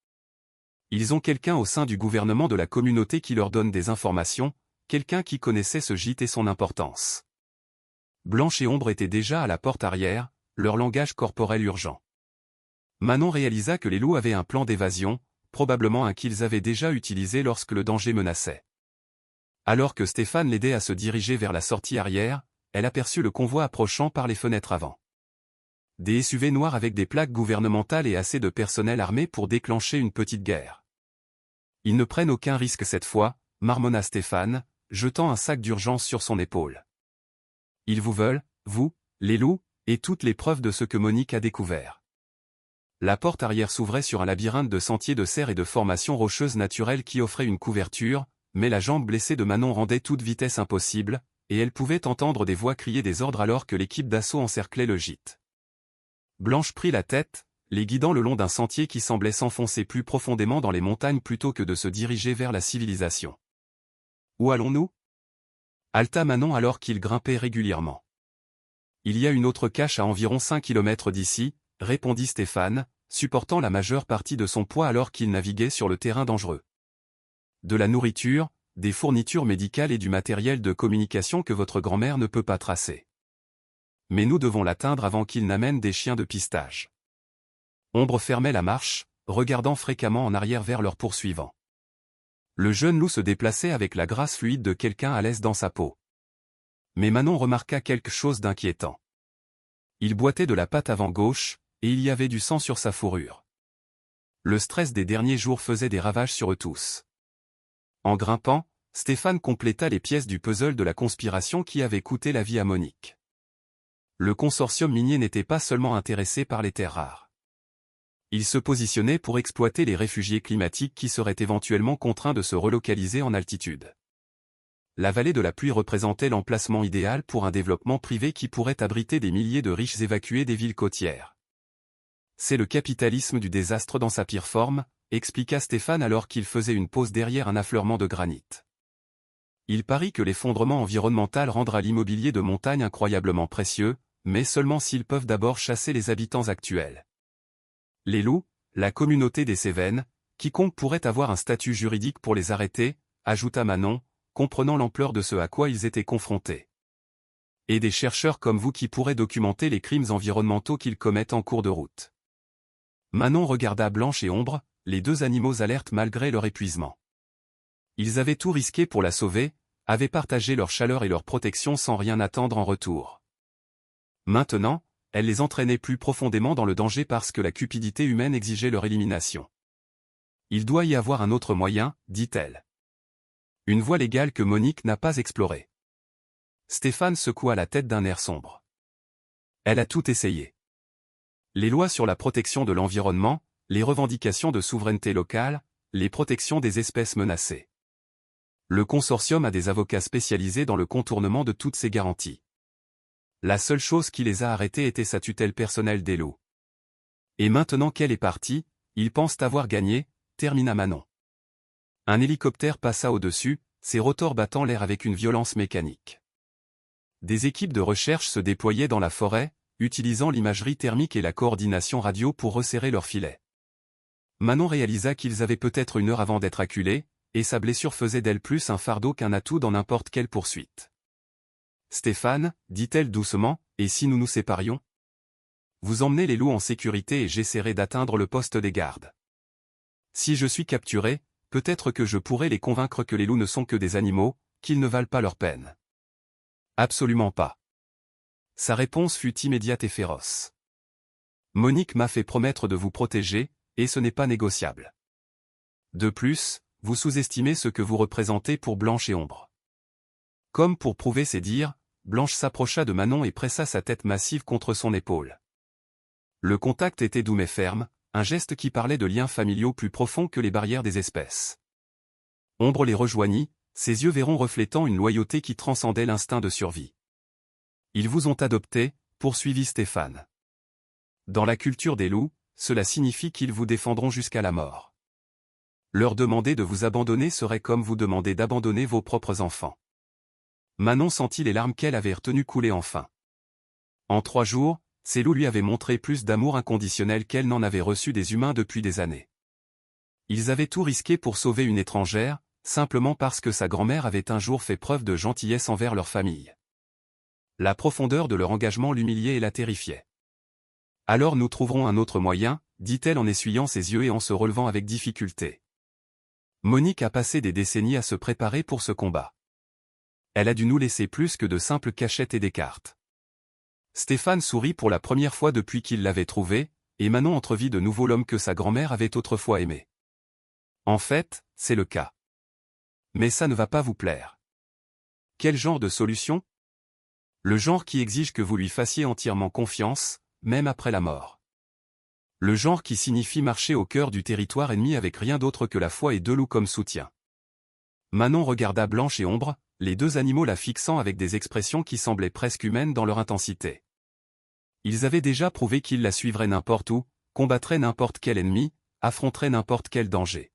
Ils ont quelqu'un au sein du gouvernement de la communauté qui leur donne des informations, quelqu'un qui connaissait ce gîte et son importance. Blanche et Ombre étaient déjà à la porte arrière, leur langage corporel urgent. Manon réalisa que les loups avaient un plan d'évasion, probablement un qu'ils avaient déjà utilisé lorsque le danger menaçait. Alors que Stéphane l'aidait à se diriger vers la sortie arrière, elle aperçut le convoi approchant par les fenêtres avant. Des SUV noirs avec des plaques gouvernementales et assez de personnel armé pour déclencher une petite guerre. Ils ne prennent aucun risque cette fois, marmonna Stéphane, jetant un sac d'urgence sur son épaule. Ils vous veulent, vous, les loups, et toutes les preuves de ce que Monique a découvert. La porte arrière s'ouvrait sur un labyrinthe de sentiers de serre et de formations rocheuses naturelles qui offraient une couverture, mais la jambe blessée de Manon rendait toute vitesse impossible, et elle pouvait entendre des voix crier des ordres alors que l'équipe d'assaut encerclait le gîte. Blanche prit la tête, les guidant le long d'un sentier qui semblait s'enfoncer plus profondément dans les montagnes plutôt que de se diriger vers la civilisation. « Où allons-nous » halta Manon alors qu'ils grimpaient régulièrement. « Il y a une autre cache à environ 5 km d'ici, » répondit Stéphane, supportant la majeure partie de son poids alors qu'il naviguait sur le terrain dangereux. De la nourriture, des fournitures médicales et du matériel de communication que votre grand-mère ne peut pas tracer. Mais nous devons l'atteindre avant qu'il n'amène des chiens de pistage. Ombre fermait la marche, regardant fréquemment en arrière vers leurs poursuivants. Le jeune loup se déplaçait avec la grâce fluide de quelqu'un à l'aise dans sa peau. Mais Manon remarqua quelque chose d'inquiétant. Il boitait de la patte avant gauche, et il y avait du sang sur sa fourrure. Le stress des derniers jours faisait des ravages sur eux tous. En grimpant, Stéphane compléta les pièces du puzzle de la conspiration qui avait coûté la vie à Monique. Le consortium minier n'était pas seulement intéressé par les terres rares. Il se positionnait pour exploiter les réfugiés climatiques qui seraient éventuellement contraints de se relocaliser en altitude. La vallée de la pluie représentait l'emplacement idéal pour un développement privé qui pourrait abriter des milliers de riches évacués des villes côtières. C'est le capitalisme du désastre dans sa pire forme, expliqua Stéphane alors qu'il faisait une pause derrière un affleurement de granit. Il parie que l'effondrement environnemental rendra l'immobilier de montagne incroyablement précieux, mais seulement s'ils peuvent d'abord chasser les habitants actuels. Les loups, la communauté des Cévennes, quiconque pourrait avoir un statut juridique pour les arrêter, ajouta Manon, comprenant l'ampleur de ce à quoi ils étaient confrontés. Et des chercheurs comme vous qui pourraient documenter les crimes environnementaux qu'ils commettent en cours de route. Manon regarda Blanche et Ombre, les deux animaux alertes malgré leur épuisement. Ils avaient tout risqué pour la sauver, avaient partagé leur chaleur et leur protection sans rien attendre en retour. Maintenant, elle les entraînait plus profondément dans le danger parce que la cupidité humaine exigeait leur élimination. Il doit y avoir un autre moyen, dit-elle. Une voie légale que Monique n'a pas explorée. Stéphane secoua la tête d'un air sombre. Elle a tout essayé. Les lois sur la protection de l'environnement, les revendications de souveraineté locale, les protections des espèces menacées. Le consortium a des avocats spécialisés dans le contournement de toutes ces garanties. La seule chose qui les a arrêtés était sa tutelle personnelle des loups. Et maintenant qu'elle est partie, ils pensent avoir gagné, termina Manon. Un hélicoptère passa au-dessus, ses rotors battant l'air avec une violence mécanique. Des équipes de recherche se déployaient dans la forêt, utilisant l'imagerie thermique et la coordination radio pour resserrer leurs filets. Manon réalisa qu'ils avaient peut-être une heure avant d'être acculés, et sa blessure faisait d'elle plus un fardeau qu'un atout dans n'importe quelle poursuite. « Stéphane, dit-elle doucement, et si nous nous séparions ? Vous emmenez les loups en sécurité et j'essaierai d'atteindre le poste des gardes. Si je suis capturé, peut-être que je pourrai les convaincre que les loups ne sont que des animaux, qu'ils ne valent pas leur peine. » Absolument pas. Sa réponse fut immédiate et féroce. Monique m'a fait promettre de vous protéger, et ce n'est pas négociable. De plus, vous sous-estimez ce que vous représentez pour Blanche et Ombre. Comme pour prouver ses dires, Blanche s'approcha de Manon et pressa sa tête massive contre son épaule. Le contact était doux mais ferme, un geste qui parlait de liens familiaux plus profonds que les barrières des espèces. Ombre les rejoignit, ses yeux verrons reflétant une loyauté qui transcendait l'instinct de survie. Ils vous ont adopté, poursuivit Stéphane. Dans la culture des loups, cela signifie qu'ils vous défendront jusqu'à la mort. Leur demander de vous abandonner serait comme vous demander d'abandonner vos propres enfants. Manon sentit les larmes qu'elle avait retenues couler enfin. En 3 jours, ces loups lui avaient montré plus d'amour inconditionnel qu'elle n'en avait reçu des humains depuis des années. Ils avaient tout risqué pour sauver une étrangère, simplement parce que sa grand-mère avait un jour fait preuve de gentillesse envers leur famille. La profondeur de leur engagement l'humiliait et la terrifiait. « Alors nous trouverons un autre moyen », dit-elle en essuyant ses yeux et en se relevant avec difficulté. Monique a passé des décennies à se préparer pour ce combat. Elle a dû nous laisser plus que de simples cachettes et des cartes. Stéphane sourit pour la première fois depuis qu'il l'avait trouvé, et Manon entrevit de nouveau l'homme que sa grand-mère avait autrefois aimé. En fait, c'est le cas. Mais ça ne va pas vous plaire. Quel genre de solution? Le genre qui exige que vous lui fassiez entièrement confiance, même après la mort. Le genre qui signifie marcher au cœur du territoire ennemi avec rien d'autre que la foi et 2 loups comme soutien. Manon regarda Blanche et Ombre, les 2 animaux la fixant avec des expressions qui semblaient presque humaines dans leur intensité. Ils avaient déjà prouvé qu'ils la suivraient n'importe où, combattraient n'importe quel ennemi, affronteraient n'importe quel danger.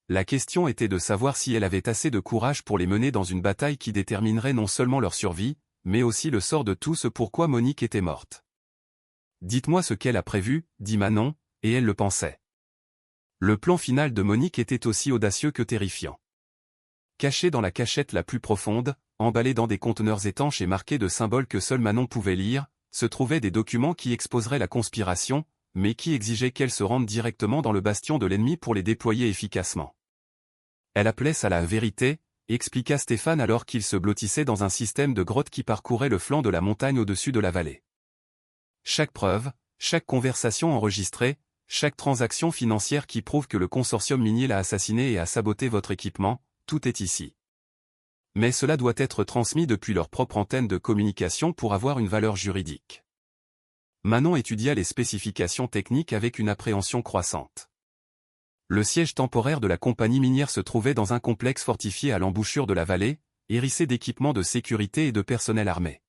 La question était de savoir si elle avait assez de courage pour les mener dans une bataille qui déterminerait non seulement leur survie, mais aussi le sort de tout ce pourquoi Monique était morte. Dites-moi ce qu'elle a prévu, dit Manon, et elle le pensait. Le plan final de Monique était aussi audacieux que terrifiant. Caché dans la cachette la plus profonde, emballé dans des conteneurs étanches et marqués de symboles que seule Manon pouvait lire, se trouvaient des documents qui exposeraient la conspiration, mais qui exigeaient qu'elle se rende directement dans le bastion de l'ennemi pour les déployer efficacement. Elle appelait ça la vérité, expliqua Stéphane alors qu'il se blottissait dans un système de grottes qui parcourait le flanc de la montagne au-dessus de la vallée. Chaque preuve, chaque conversation enregistrée, chaque transaction financière qui prouve que le consortium minier l'a assassiné et a saboté votre équipement, tout est ici. Mais cela doit être transmis depuis leur propre antenne de communication pour avoir une valeur juridique. Manon étudia les spécifications techniques avec une appréhension croissante. Le siège temporaire de la compagnie minière se trouvait dans un complexe fortifié à l'embouchure de la vallée, hérissé d'équipements de sécurité et de personnel armé.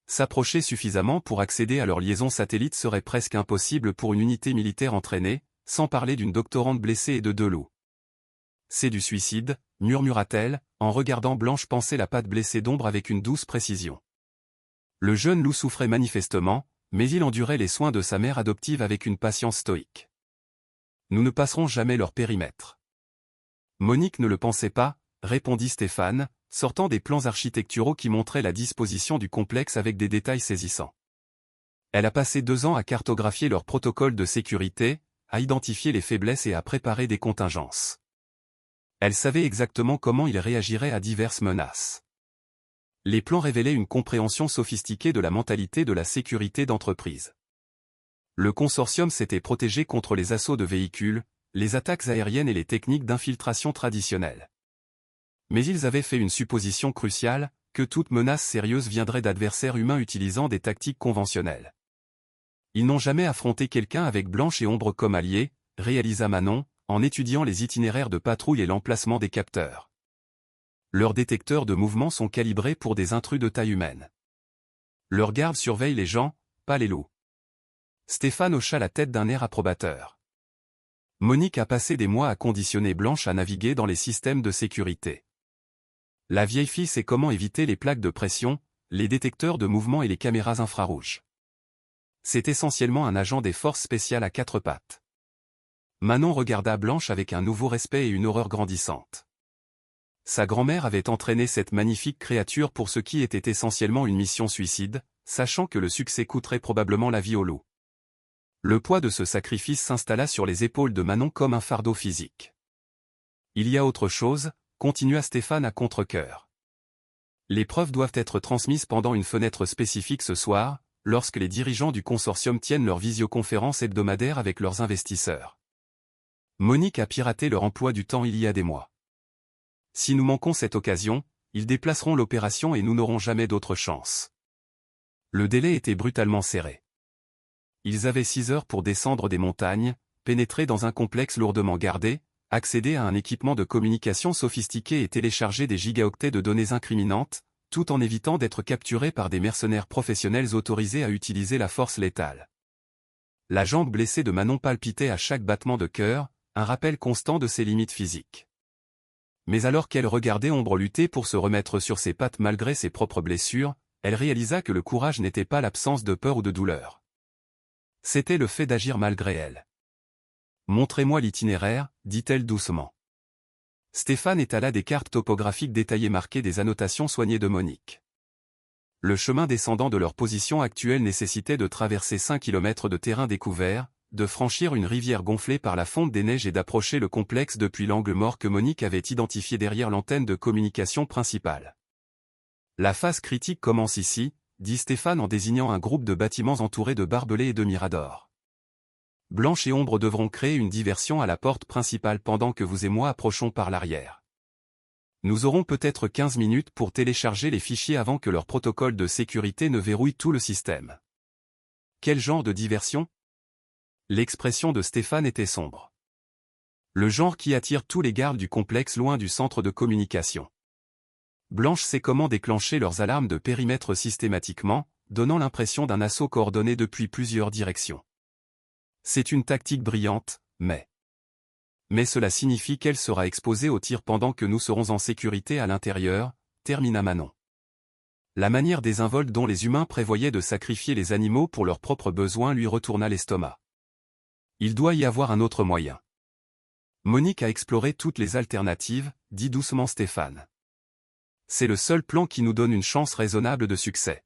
S'approcher suffisamment pour accéder à leur liaison satellite serait presque impossible pour une unité militaire entraînée, sans parler d'une doctorante blessée et de 2 loups. C'est du suicide, murmura-t-elle, en regardant Blanche panser la patte blessée d'Ombre avec une douce précision. Le jeune loup souffrait manifestement, mais il endurait les soins de sa mère adoptive avec une patience stoïque. Nous ne passerons jamais leur périmètre. Monique ne le pensait pas, répondit Stéphane, sortant des plans architecturaux qui montraient la disposition du complexe avec des détails saisissants. Elle a passé 2 ans à cartographier leur protocole de sécurité, à identifier les faiblesses et à préparer des contingences. Elle savait exactement comment ils réagiraient à diverses menaces. Les plans révélaient une compréhension sophistiquée de la mentalité de la sécurité d'entreprise. Le consortium s'était protégé contre les assauts de véhicules, les attaques aériennes et les techniques d'infiltration traditionnelles. Mais ils avaient fait une supposition cruciale, que toute menace sérieuse viendrait d'adversaires humains utilisant des tactiques conventionnelles. Ils n'ont jamais affronté quelqu'un avec Blanche et Ombre comme alliés, réalisa Manon, en étudiant les itinéraires de patrouille et l'emplacement des capteurs. Leurs détecteurs de mouvement sont calibrés pour des intrus de taille humaine. Leurs gardes surveillent les gens, pas les loups. Stéphane hocha la tête d'un air approbateur. Monique a passé des mois à conditionner Blanche à naviguer dans les systèmes de sécurité. La vieille fille sait comment éviter les plaques de pression, les détecteurs de mouvement et les caméras infrarouges. C'est essentiellement un agent des forces spéciales à 4 pattes. Manon regarda Blanche avec un nouveau respect et une horreur grandissante. Sa grand-mère avait entraîné cette magnifique créature pour ce qui était essentiellement une mission suicide, sachant que le succès coûterait probablement la vie au loup. Le poids de ce sacrifice s'installa sur les épaules de Manon comme un fardeau physique. Il y a autre chose, continua Stéphane à contre-cœur. Les preuves doivent être transmises pendant une fenêtre spécifique ce soir, lorsque les dirigeants du consortium tiennent leur visioconférence hebdomadaire avec leurs investisseurs. Monique a piraté leur emploi du temps il y a des mois. Si nous manquons cette occasion, ils déplaceront l'opération et nous n'aurons jamais d'autre chance. Le délai était brutalement serré. Ils avaient 6 heures pour descendre des montagnes, pénétrer dans un complexe lourdement gardé, accéder à un équipement de communication sophistiqué et télécharger des gigaoctets de données incriminantes, tout en évitant d'être capturés par des mercenaires professionnels autorisés à utiliser la force létale. La jambe blessée de Manon palpitait à chaque battement de cœur, un rappel constant de ses limites physiques. Mais alors qu'elle regardait Ombre lutter pour se remettre sur ses pattes malgré ses propres blessures, elle réalisa que le courage n'était pas l'absence de peur ou de douleur. C'était le fait d'agir malgré elle. « Montrez-moi l'itinéraire », dit-elle doucement. Stéphane étala des cartes topographiques détaillées marquées des annotations soignées de Monique. Le chemin descendant de leur position actuelle nécessitait de traverser 5 km de terrain découvert, de franchir une rivière gonflée par la fonte des neiges et d'approcher le complexe depuis l'angle mort que Monique avait identifié derrière l'antenne de communication principale. La phase critique commence ici, dit Stéphane en désignant un groupe de bâtiments entourés de barbelés et de miradors. Blanche et Ombre devront créer une diversion à la porte principale pendant que vous et moi approchons par l'arrière. Nous aurons peut-être 15 minutes pour télécharger les fichiers avant que leur protocole de sécurité ne verrouille tout le système. Quel genre de diversion ? L'expression de Stéphane était sombre. Le genre qui attire tous les gardes du complexe loin du centre de communication. Blanche sait comment déclencher leurs alarmes de périmètre systématiquement, donnant l'impression d'un assaut coordonné depuis plusieurs directions. C'est une tactique brillante, mais cela signifie qu'elle sera exposée aux tirs pendant que nous serons en sécurité à l'intérieur, termina Manon. La manière désinvolte dont les humains prévoyaient de sacrifier les animaux pour leurs propres besoins lui retourna l'estomac. Il doit y avoir un autre moyen. Monique a exploré toutes les alternatives, dit doucement Stéphane. C'est le seul plan qui nous donne une chance raisonnable de succès.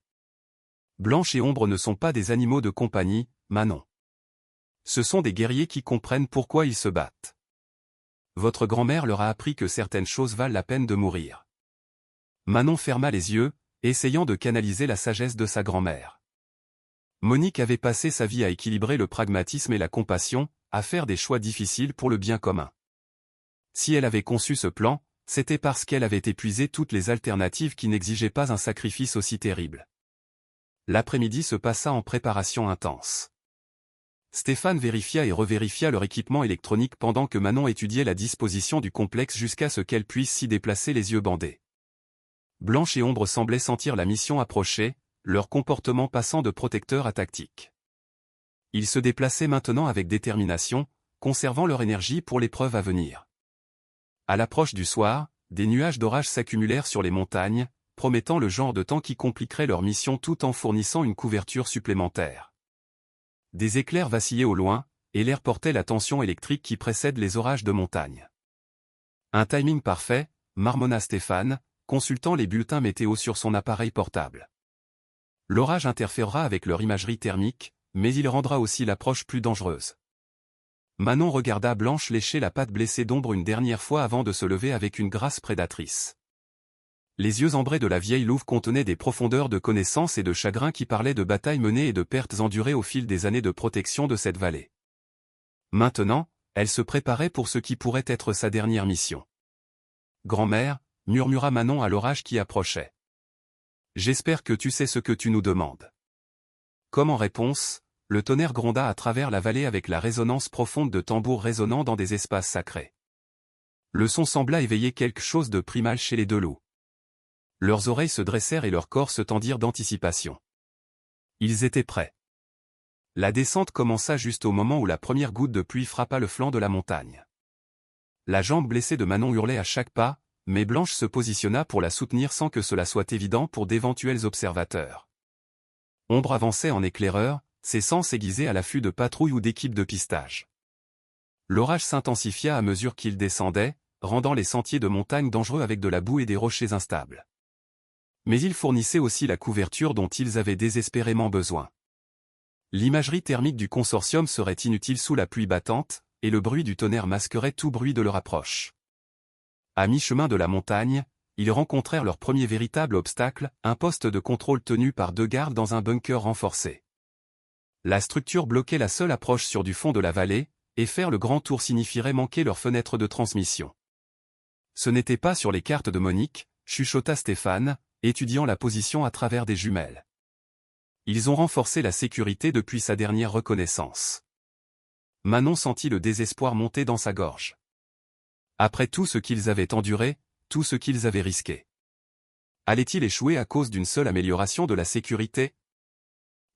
Blanche et Ombre ne sont pas des animaux de compagnie, Manon. Ce sont des guerriers qui comprennent pourquoi ils se battent. Votre grand-mère leur a appris que certaines choses valent la peine de mourir. Manon ferma les yeux, essayant de canaliser la sagesse de sa grand-mère. Monique avait passé sa vie à équilibrer le pragmatisme et la compassion, à faire des choix difficiles pour le bien commun. Si elle avait conçu ce plan, c'était parce qu'elle avait épuisé toutes les alternatives qui n'exigeaient pas un sacrifice aussi terrible. L'après-midi se passa en préparation intense. Stéphane vérifia et revérifia leur équipement électronique pendant que Manon étudiait la disposition du complexe jusqu'à ce qu'elle puisse s'y déplacer les yeux bandés. Blanche et Ombre semblaient sentir la mission approcher, leur comportement passant de protecteur à tactique. Ils se déplaçaient maintenant avec détermination, conservant leur énergie pour l'épreuve à venir. À l'approche du soir, des nuages d'orage s'accumulèrent sur les montagnes, promettant le genre de temps qui compliquerait leur mission tout en fournissant une couverture supplémentaire. Des éclairs vacillaient au loin, et l'air portait la tension électrique qui précède les orages de montagne. Un timing parfait, marmonna Stéphane, consultant les bulletins météo sur son appareil portable. L'orage interférera avec leur imagerie thermique, mais il rendra aussi l'approche plus dangereuse. Manon regarda Blanche lécher la patte blessée d'Ombre une dernière fois avant de se lever avec une grâce prédatrice. Les yeux ambrés de la vieille louve contenaient des profondeurs de connaissance et de chagrin qui parlaient de batailles menées et de pertes endurées au fil des années de protection de cette vallée. Maintenant, elle se préparait pour ce qui pourrait être sa dernière mission. « Grand-mère », murmura Manon à l'orage qui approchait. « J'espère que tu sais ce que tu nous demandes. » Comme en réponse, le tonnerre gronda à travers la vallée avec la résonance profonde de tambours résonnant dans des espaces sacrés. Le son sembla éveiller quelque chose de primal chez les deux loups. Leurs oreilles se dressèrent et leurs corps se tendirent d'anticipation. Ils étaient prêts. La descente commença juste au moment où la première goutte de pluie frappa le flanc de la montagne. La jambe blessée de Manon hurlait à chaque pas, mais Blanche se positionna pour la soutenir sans que cela soit évident pour d'éventuels observateurs. Ombre avançait en éclaireur, ses sens aiguisés à l'affût de patrouilles ou d'équipes de pistage. L'orage s'intensifia à mesure qu'il descendait, rendant les sentiers de montagne dangereux avec de la boue et des rochers instables. Mais il fournissait aussi la couverture dont ils avaient désespérément besoin. L'imagerie thermique du consortium serait inutile sous la pluie battante, et le bruit du tonnerre masquerait tout bruit de leur approche. À mi-chemin de la montagne, ils rencontrèrent leur premier véritable obstacle, un poste de contrôle tenu par 2 gardes dans un bunker renforcé. La structure bloquait la seule approche sur du fond de la vallée, et faire le grand tour signifierait manquer leur fenêtre de transmission. Ce n'était pas sur les cartes de Monique, chuchota Stéphane, étudiant la position à travers des jumelles. Ils ont renforcé la sécurité depuis sa dernière reconnaissance. Manon sentit le désespoir monter dans sa gorge. Après tout ce qu'ils avaient enduré, tout ce qu'ils avaient risqué. Allait-il échouer à cause d'une seule amélioration de la sécurité?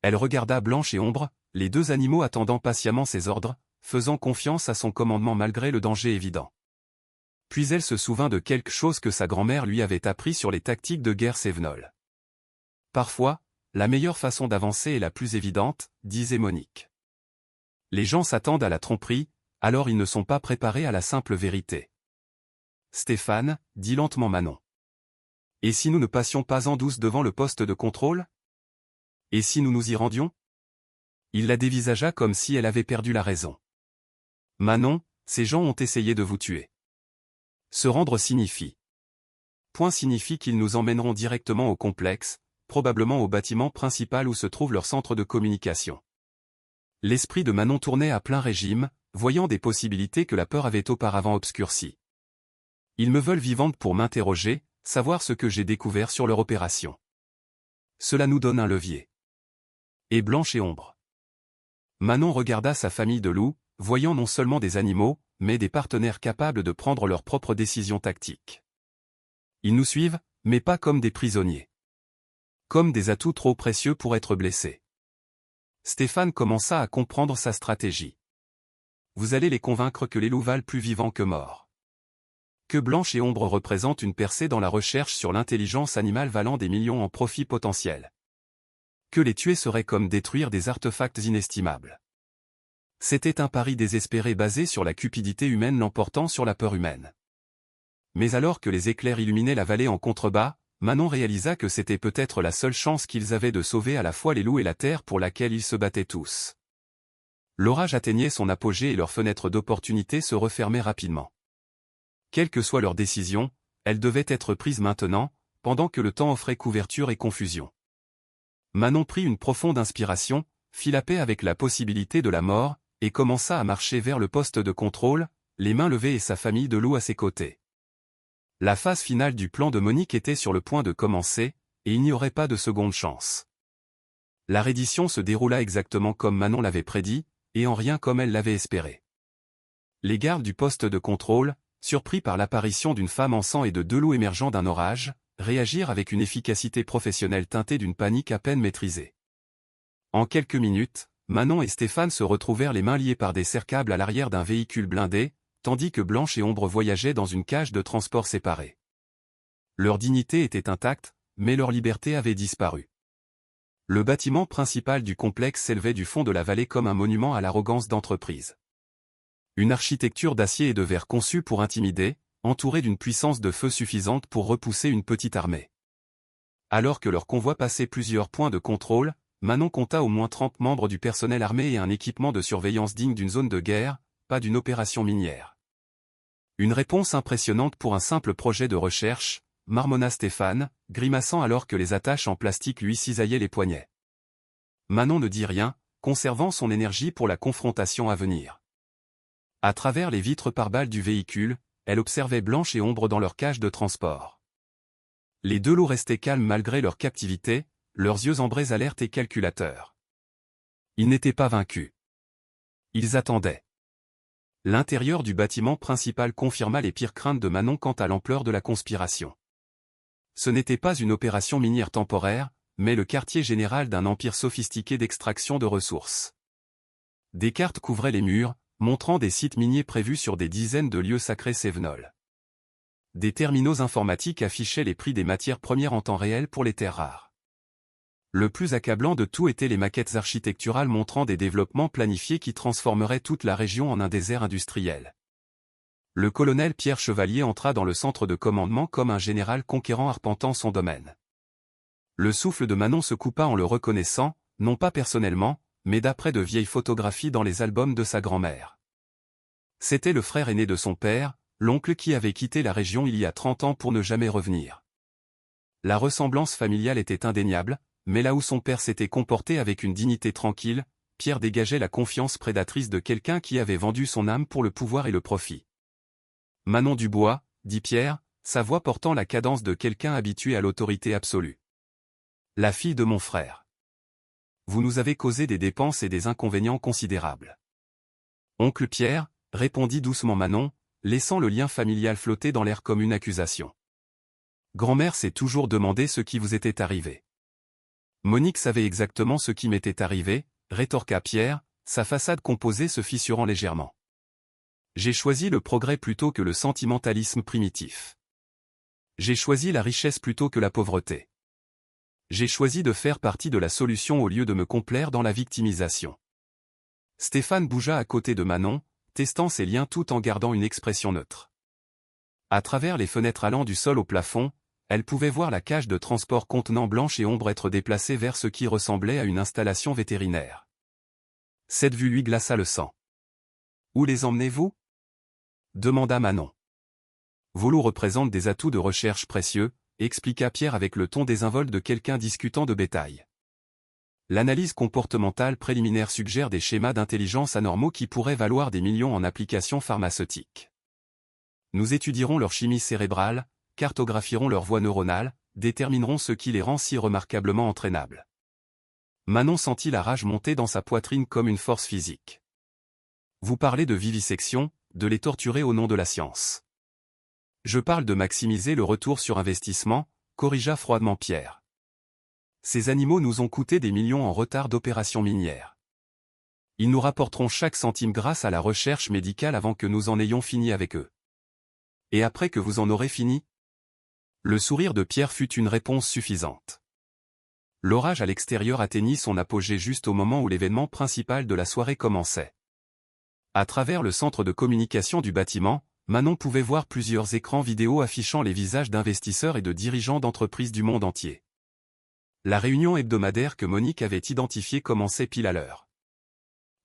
Elle regarda Blanche et Ombre, les 2 animaux attendant patiemment ses ordres, faisant confiance à son commandement malgré le danger évident. Puis elle se souvint de quelque chose que sa grand-mère lui avait appris sur les tactiques de guerre cévenoles. Parfois, la meilleure façon d'avancer est la plus évidente, disait Monique. Les gens s'attendent à la tromperie, alors ils ne sont pas préparés à la simple vérité. Stéphane, dit lentement Manon. Et si nous ne passions pas en douce devant le poste de contrôle? Et si nous nous y rendions? Il la dévisagea comme si elle avait perdu la raison. Manon, ces gens ont essayé de vous tuer. Se rendre signifie. Point signifie qu'ils nous emmèneront directement au complexe, probablement au bâtiment principal où se trouve leur centre de communication. L'esprit de Manon tournait à plein régime, voyant des possibilités que la peur avait auparavant obscurcies. Ils me veulent vivante pour m'interroger, savoir ce que j'ai découvert sur leur opération. Cela nous donne un levier. Et Blanche et Ombre. Manon regarda sa famille de loups, voyant non seulement des animaux, mais des partenaires capables de prendre leurs propres décisions tactiques. Ils nous suivent, mais pas comme des prisonniers. Comme des atouts trop précieux pour être blessés. Stéphane commença à comprendre sa stratégie. Vous allez les convaincre que les loups valent plus vivants que morts. Que Blanche et Ombre représentent une percée dans la recherche sur l'intelligence animale valant des millions en profit potentiel. Que les tuer serait comme détruire des artefacts inestimables. C'était un pari désespéré basé sur la cupidité humaine l'emportant sur la peur humaine. Mais alors que les éclairs illuminaient la vallée en contrebas, Manon réalisa que c'était peut-être la seule chance qu'ils avaient de sauver à la fois les loups et la terre pour laquelle ils se battaient tous. L'orage atteignait son apogée et leurs fenêtres d'opportunité se refermaient rapidement. Quelle que soit leur décision, elle devait être prise maintenant, pendant que le temps offrait couverture et confusion. Manon prit une profonde inspiration, fit la paix avec la possibilité de la mort, et commença à marcher vers le poste de contrôle, les mains levées et sa famille de loups à ses côtés. La phase finale du plan de Monique était sur le point de commencer, et il n'y aurait pas de seconde chance. La reddition se déroula exactement comme Manon l'avait prédit, et en rien comme elle l'avait espéré. Les gardes du poste de contrôle, surpris par l'apparition d'une femme en sang et de 2 loups émergeant d'un orage, réagirent avec une efficacité professionnelle teintée d'une panique à peine maîtrisée. En quelques minutes, Manon et Stéphane se retrouvèrent les mains liées par des serre-câbles à l'arrière d'un véhicule blindé, tandis que Blanche et Ombre voyageaient dans une cage de transport séparée. Leur dignité était intacte, mais leur liberté avait disparu. Le bâtiment principal du complexe s'élevait du fond de la vallée comme un monument à l'arrogance d'entreprise. Une architecture d'acier et de verre conçue pour intimider, entourée d'une puissance de feu suffisante pour repousser une petite armée. Alors que leur convoi passait plusieurs points de contrôle, Manon compta au moins 30 membres du personnel armé et un équipement de surveillance digne d'une zone de guerre, pas d'une opération minière. Une réponse impressionnante pour un simple projet de recherche, marmonna Stéphane, grimaçant alors que les attaches en plastique lui cisaillaient les poignets. Manon ne dit rien, conservant son énergie pour la confrontation à venir. À travers les vitres pare-balles du véhicule, elle observait Blanche et Ombre dans leur cage de transport. Les 2 loups restaient calmes malgré leur captivité, leurs yeux ambrés alertes et calculateurs. Ils n'étaient pas vaincus. Ils attendaient. L'intérieur du bâtiment principal confirma les pires craintes de Manon quant à l'ampleur de la conspiration. Ce n'était pas une opération minière temporaire, mais le quartier général d'un empire sophistiqué d'extraction de ressources. Des cartes couvraient les murs, montrant des sites miniers prévus sur des dizaines de lieux sacrés cévenols. Des terminaux informatiques affichaient les prix des matières premières en temps réel pour les terres rares. Le plus accablant de tout étaient les maquettes architecturales montrant des développements planifiés qui transformeraient toute la région en un désert industriel. Le colonel Pierre Chevalier entra dans le centre de commandement comme un général conquérant arpentant son domaine. Le souffle de Manon se coupa en le reconnaissant, non pas personnellement, mais d'après de vieilles photographies dans les albums de sa grand-mère. C'était le frère aîné de son père, l'oncle qui avait quitté la région il y a 30 ans pour ne jamais revenir. La ressemblance familiale était indéniable, mais là où son père s'était comporté avec une dignité tranquille, Pierre dégageait la confiance prédatrice de quelqu'un qui avait vendu son âme pour le pouvoir et le profit. « Manon Dubois », dit Pierre, sa voix portant la cadence de quelqu'un habitué à l'autorité absolue. « La fille de mon frère. Vous nous avez causé des dépenses et des inconvénients considérables. » « Oncle Pierre », répondit doucement Manon, laissant le lien familial flotter dans l'air comme une accusation. « Grand-mère s'est toujours demandé ce qui vous était arrivé. » Monique savait exactement ce qui m'était arrivé, rétorqua Pierre, sa façade composée se fissurant légèrement. J'ai choisi le progrès plutôt que le sentimentalisme primitif. J'ai choisi la richesse plutôt que la pauvreté. J'ai choisi de faire partie de la solution au lieu de me complaire dans la victimisation. Stéphane bougea à côté de Manon, testant ses liens tout en gardant une expression neutre. À travers les fenêtres allant du sol au plafond, elle pouvait voir la cage de transport contenant Blanche et Ombre être déplacée vers ce qui ressemblait à une installation vétérinaire. Cette vue lui glaça le sang. « Où les emmenez-vous » demanda Manon. « Vos loups représentent des atouts de recherche précieux, » expliqua Pierre avec le ton désinvolte de quelqu'un discutant de bétail. L'analyse comportementale préliminaire suggère des schémas d'intelligence anormaux qui pourraient valoir des millions en applications pharmaceutiques. Nous étudierons leur chimie cérébrale, cartographierons leur voie neuronale, déterminerons ce qui les rend si remarquablement entraînables. Manon sentit la rage monter dans sa poitrine comme une force physique. Vous parlez de vivisection, de les torturer au nom de la science. Je parle de maximiser le retour sur investissement, corrigea froidement Pierre. Ces animaux nous ont coûté des millions en retard d'opérations minières. Ils nous rapporteront chaque centime grâce à la recherche médicale avant que nous en ayons fini avec eux. Et après que vous en aurez fini ? Le sourire de Pierre fut une réponse suffisante. L'orage à l'extérieur atteignit son apogée juste au moment où l'événement principal de la soirée commençait. À travers le centre de communication du bâtiment, Manon pouvait voir plusieurs écrans vidéo affichant les visages d'investisseurs et de dirigeants d'entreprises du monde entier. La réunion hebdomadaire que Monique avait identifiée commençait pile à l'heure.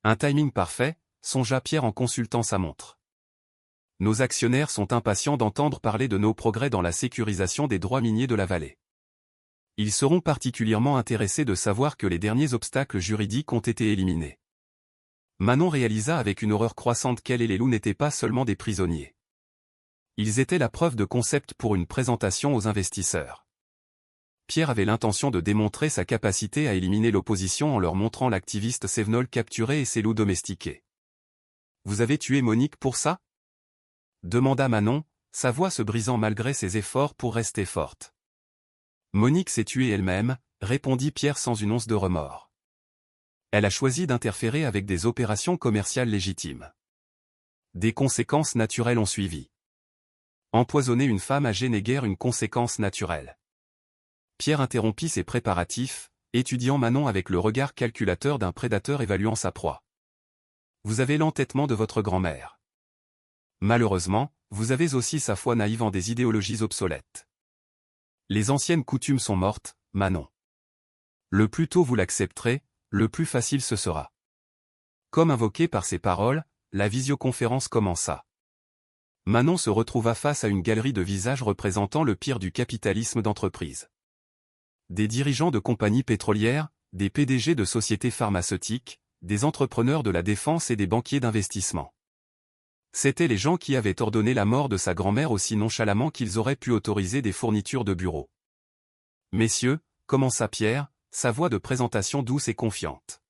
Un timing parfait, songea Pierre en consultant sa montre. Nos actionnaires sont impatients d'entendre parler de nos progrès dans la sécurisation des droits miniers de la vallée. Ils seront particulièrement intéressés de savoir que les derniers obstacles juridiques ont été éliminés. Manon réalisa avec une horreur croissante qu'elle et les loups n'étaient pas seulement des prisonniers. Ils étaient la preuve de concept pour une présentation aux investisseurs. Pierre avait l'intention de démontrer sa capacité à éliminer l'opposition en leur montrant l'activiste Sévenol capturé et ses loups domestiqués. « Vous avez tué Monique pour ça ?» demanda Manon, sa voix se brisant malgré ses efforts pour rester forte. « Monique s'est tuée elle-même », répondit Pierre sans une once de remords. « Elle a choisi d'interférer avec des opérations commerciales légitimes. Des conséquences naturelles ont suivi. Empoisonner une femme âgée n'est guère une conséquence naturelle. » Pierre interrompit ses préparatifs, étudiant Manon avec le regard calculateur d'un prédateur évaluant sa proie. « Vous avez l'entêtement de votre grand-mère. Malheureusement, vous avez aussi sa foi naïve en des idéologies obsolètes. Les anciennes coutumes sont mortes, Manon. Le plus tôt vous l'accepterez, le plus facile ce sera. » Comme invoqué par ces paroles, la visioconférence commença. Manon se retrouva face à une galerie de visages représentant le pire du capitalisme d'entreprise. Des dirigeants de compagnies pétrolières, des PDG de sociétés pharmaceutiques, des entrepreneurs de la défense et des banquiers d'investissement. C'étaient les gens qui avaient ordonné la mort de sa grand-mère aussi nonchalamment qu'ils auraient pu autoriser des fournitures de bureau. « Messieurs », commença Pierre, sa voix de présentation douce et confiante.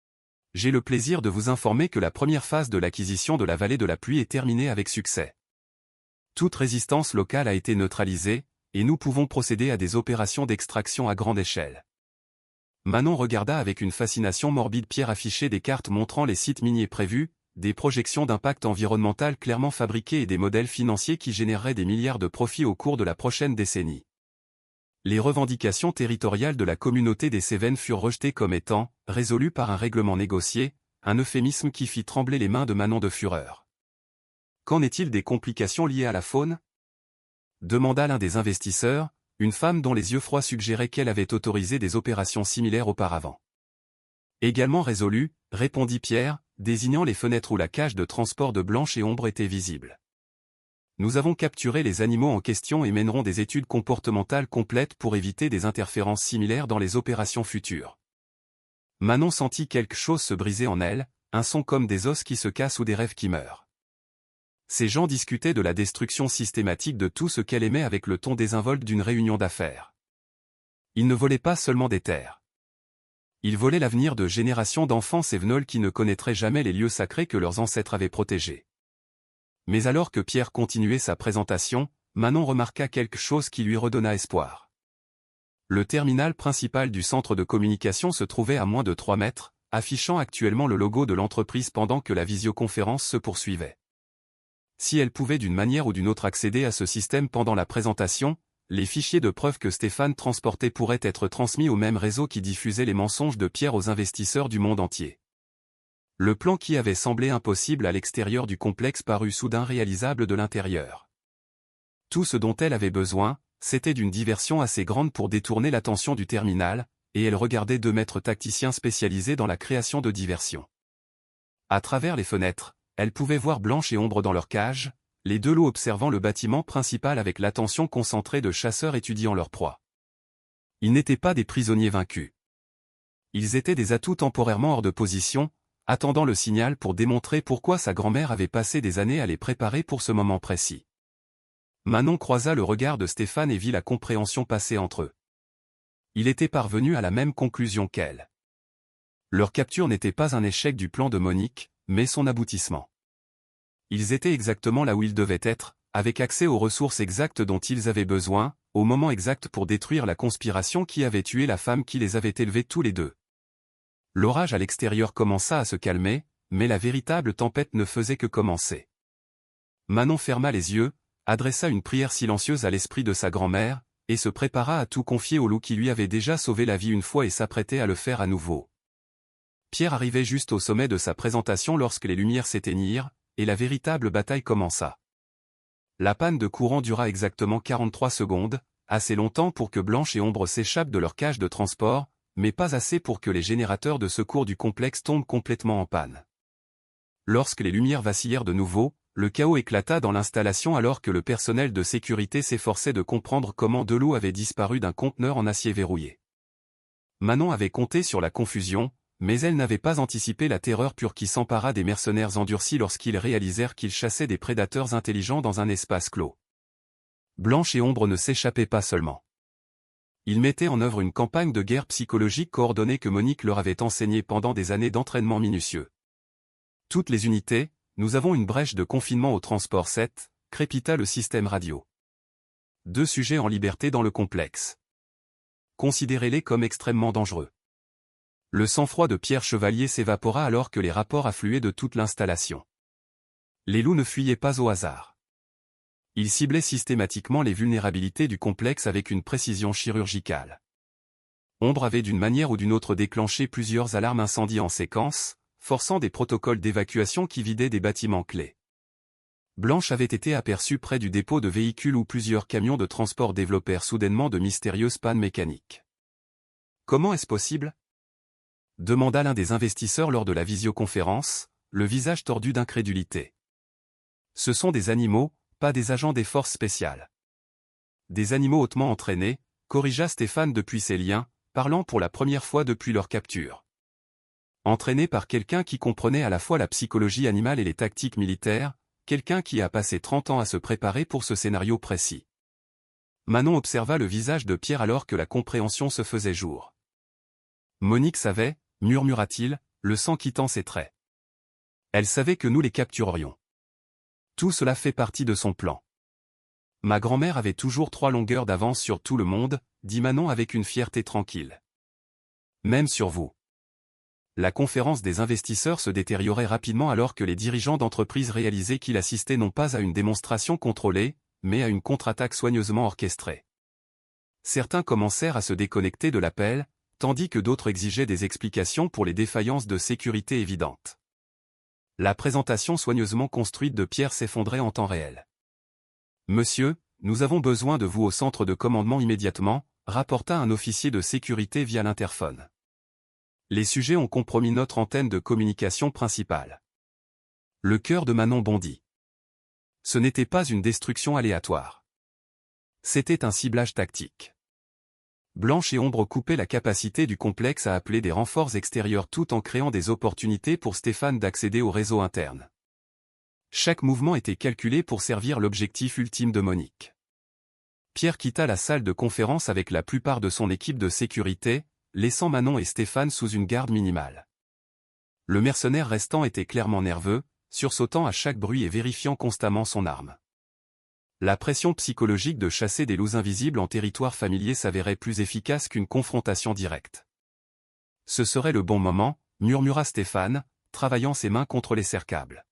« J'ai le plaisir de vous informer que la première phase de l'acquisition de la vallée de la pluie est terminée avec succès. Toute résistance locale a été neutralisée, et nous pouvons procéder à des opérations d'extraction à grande échelle. » Manon regarda avec une fascination morbide Pierre afficher des cartes montrant les sites miniers prévus, des projections d'impact environnemental clairement fabriquées et des modèles financiers qui généreraient des milliards de profits au cours de la prochaine décennie. Les revendications territoriales de la communauté des Cévennes furent rejetées comme étant « résolues par un règlement négocié », un euphémisme qui fit trembler les mains de Manon de fureur. « Qu'en est-il des complications liées à la faune ?» demanda l'un des investisseurs, une femme dont les yeux froids suggéraient qu'elle avait autorisé des opérations similaires auparavant. « Également résolu, répondit Pierre, désignant les fenêtres où la cage de transport de Blanche et Ombre était visible. Nous avons capturé les animaux en question et mènerons des études comportementales complètes pour éviter des interférences similaires dans les opérations futures. Manon sentit quelque chose se briser en elle, un son comme des os qui se cassent ou des rêves qui meurent. Ces gens discutaient de la destruction systématique de tout ce qu'elle aimait avec le ton désinvolte d'une réunion d'affaires. Ils ne volaient pas seulement des terres. Ils volaient l'avenir de générations d'enfants sévenols qui ne connaîtraient jamais les lieux sacrés que leurs ancêtres avaient protégés. Mais alors que Pierre continuait sa présentation, Manon remarqua quelque chose qui lui redonna espoir. Le terminal principal du centre de communication se trouvait à moins de 3 mètres, affichant actuellement le logo de l'entreprise pendant que la visioconférence se poursuivait. Si elle pouvait d'une manière ou d'une autre accéder à ce système pendant la présentation, les fichiers de preuves que Stéphane transportait pourraient être transmis au même réseau qui diffusait les mensonges de Pierre aux investisseurs du monde entier. Le plan qui avait semblé impossible à l'extérieur du complexe parut soudain réalisable de l'intérieur. Tout ce dont elle avait besoin, c'était d'une diversion assez grande pour détourner l'attention du terminal, et elle regardait 2 maîtres tacticiens spécialisés dans la création de diversions. À travers les fenêtres, elle pouvait voir Blanche et Ombre dans leur cage, les 2 loups observant le bâtiment principal avec l'attention concentrée de chasseurs étudiant leur proie. Ils n'étaient pas des prisonniers vaincus. Ils étaient des atouts temporairement hors de position, attendant le signal pour démontrer pourquoi sa grand-mère avait passé des années à les préparer pour ce moment précis. Manon croisa le regard de Stéphane et vit la compréhension passer entre eux. Il était parvenu à la même conclusion qu'elle. Leur capture n'était pas un échec du plan de Monique, mais son aboutissement. Ils étaient exactement là où ils devaient être, avec accès aux ressources exactes dont ils avaient besoin, au moment exact pour détruire la conspiration qui avait tué la femme qui les avait élevés tous les 2. L'orage à l'extérieur commença à se calmer, mais la véritable tempête ne faisait que commencer. Manon ferma les yeux, adressa une prière silencieuse à l'esprit de sa grand-mère, et se prépara à tout confier au loup qui lui avait déjà sauvé la vie une fois et s'apprêtait à le faire à nouveau. Pierre arrivait juste au sommet de sa présentation lorsque les lumières s'éteignirent, et la véritable bataille commença. La panne de courant dura exactement 43 secondes, assez longtemps pour que Blanche et Ombre s'échappent de leur cage de transport, mais pas assez pour que les générateurs de secours du complexe tombent complètement en panne. Lorsque les lumières vacillèrent de nouveau, le chaos éclata dans l'installation alors que le personnel de sécurité s'efforçait de comprendre comment 2 loups avaient disparu d'un conteneur en acier verrouillé. Manon avait compté sur la confusion, mais elle n'avait pas anticipé la terreur pure qui s'empara des mercenaires endurcis lorsqu'ils réalisèrent qu'ils chassaient des prédateurs intelligents dans un espace clos. Blanche et Ombre ne s'échappaient pas seulement. Ils mettaient en œuvre une campagne de guerre psychologique coordonnée que Monique leur avait enseignée pendant des années d'entraînement minutieux. Toutes les unités, nous avons une brèche de confinement au transport 7, crépita le système radio. 2 sujets en liberté dans le complexe. Considérez-les comme extrêmement dangereux. Le sang-froid de Pierre Chevalier s'évapora alors que les rapports affluaient de toute l'installation. Les loups ne fuyaient pas au hasard. Ils ciblaient systématiquement les vulnérabilités du complexe avec une précision chirurgicale. Ombre avait d'une manière ou d'une autre déclenché plusieurs alarmes incendie en séquence, forçant des protocoles d'évacuation qui vidaient des bâtiments clés. Blanche avait été aperçue près du dépôt de véhicules où plusieurs camions de transport développèrent soudainement de mystérieuses pannes mécaniques. Comment est-ce possible ? Demanda l'un des investisseurs lors de la visioconférence, le visage tordu d'incrédulité. Ce sont des animaux, pas des agents des forces spéciales. Des animaux hautement entraînés, corrigea Stéphane depuis ses liens, parlant pour la première fois depuis leur capture. Entraînés par quelqu'un qui comprenait à la fois la psychologie animale et les tactiques militaires, quelqu'un qui a passé 30 ans à se préparer pour ce scénario précis. Manon observa le visage de Pierre alors que la compréhension se faisait jour. Monique savait, murmura-t-il, le sang quittant ses traits. Elle savait que nous les capturerions. Tout cela fait partie de son plan. Ma grand-mère avait toujours 3 longueurs d'avance sur tout le monde, dit Manon avec une fierté tranquille. Même sur vous. La conférence des investisseurs se détériorait rapidement alors que les dirigeants d'entreprise réalisaient qu'ils assistaient non pas à une démonstration contrôlée, mais à une contre-attaque soigneusement orchestrée. Certains commencèrent à se déconnecter de l'appel, tandis que d'autres exigeaient des explications pour les défaillances de sécurité évidentes. La présentation soigneusement construite de Pierre s'effondrait en temps réel. « Monsieur, nous avons besoin de vous au centre de commandement immédiatement », rapporta un officier de sécurité via l'interphone. Les sujets ont compromis notre antenne de communication principale. Le cœur de Manon bondit. Ce n'était pas une destruction aléatoire. C'était un ciblage tactique. Blanche et Ombre coupaient la capacité du complexe à appeler des renforts extérieurs tout en créant des opportunités pour Stéphane d'accéder au réseau interne. Chaque mouvement était calculé pour servir l'objectif ultime de Monique. Pierre quitta la salle de conférence avec la plupart de son équipe de sécurité, laissant Manon et Stéphane sous une garde minimale. Le mercenaire restant était clairement nerveux, sursautant à chaque bruit et vérifiant constamment son arme. La pression psychologique de chasser des loups invisibles en territoire familier s'avérait plus efficace qu'une confrontation directe. Ce serait le bon moment, murmura Stéphane, travaillant ses mains contre les cercles.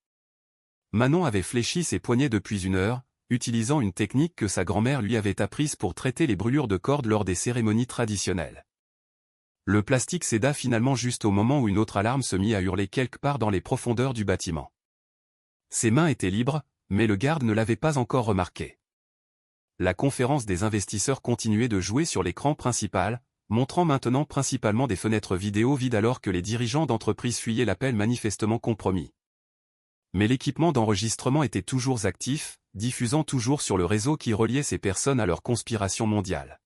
Manon avait fléchi ses poignets depuis une heure, utilisant une technique que sa grand-mère lui avait apprise pour traiter les brûlures de cordes lors des cérémonies traditionnelles. Le plastique céda finalement juste au moment où une autre alarme se mit à hurler quelque part dans les profondeurs du bâtiment. Ses mains étaient libres, mais le garde ne l'avait pas encore remarqué. La conférence des investisseurs continuait de jouer sur l'écran principal, montrant maintenant principalement des fenêtres vidéo vides alors que les dirigeants d'entreprise fuyaient l'appel manifestement compromis. Mais l'équipement d'enregistrement était toujours actif, diffusant toujours sur le réseau qui reliait ces personnes à leur conspiration mondiale.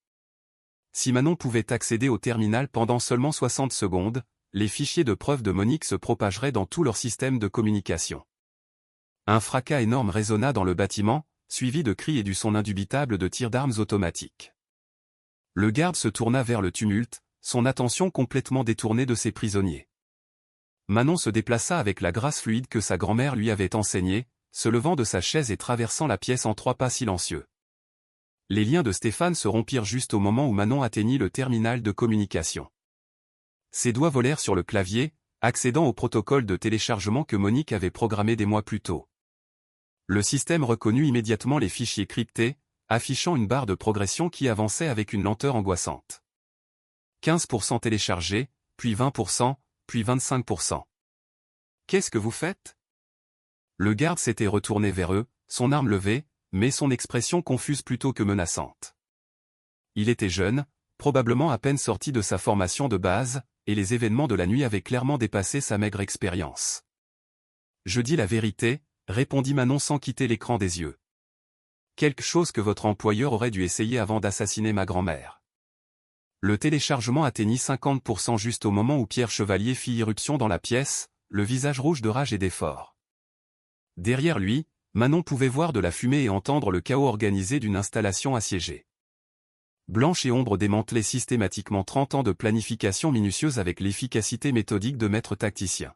Si Manon pouvait accéder au terminal pendant seulement 60 secondes, les fichiers de preuve de Monique se propageraient dans tout leur système de communication. Un fracas énorme résonna dans le bâtiment, suivi de cris et du son indubitable de tirs d'armes automatiques. Le garde se tourna vers le tumulte, son attention complètement détournée de ses prisonniers. Manon se déplaça avec la grâce fluide que sa grand-mère lui avait enseignée, se levant de sa chaise et traversant la pièce en 3 pas silencieux. Les liens de Stéphane se rompirent juste au moment où Manon atteignit le terminal de communication. Ses doigts volèrent sur le clavier, accédant au protocole de téléchargement que Monique avait programmé des mois plus tôt. Le système reconnut immédiatement les fichiers cryptés, affichant une barre de progression qui avançait avec une lenteur angoissante. 15% téléchargé, puis 20%, puis 25%. Qu'est-ce que vous faites? Le garde s'était retourné vers eux, son arme levée, mais son expression confuse plutôt que menaçante. Il était jeune, probablement à peine sorti de sa formation de base, et les événements de la nuit avaient clairement dépassé sa maigre expérience. Je dis la vérité, répondit Manon sans quitter l'écran des yeux. Quelque chose que votre employeur aurait dû essayer avant d'assassiner ma grand-mère. Le téléchargement atteignit 50% juste au moment où Pierre Chevalier fit irruption dans la pièce, le visage rouge de rage et d'effort. Derrière lui, Manon pouvait voir de la fumée et entendre le chaos organisé d'une installation assiégée. Blanche et Ombre démantelaient systématiquement 30 ans de planification minutieuse avec l'efficacité méthodique de maîtres tacticiens.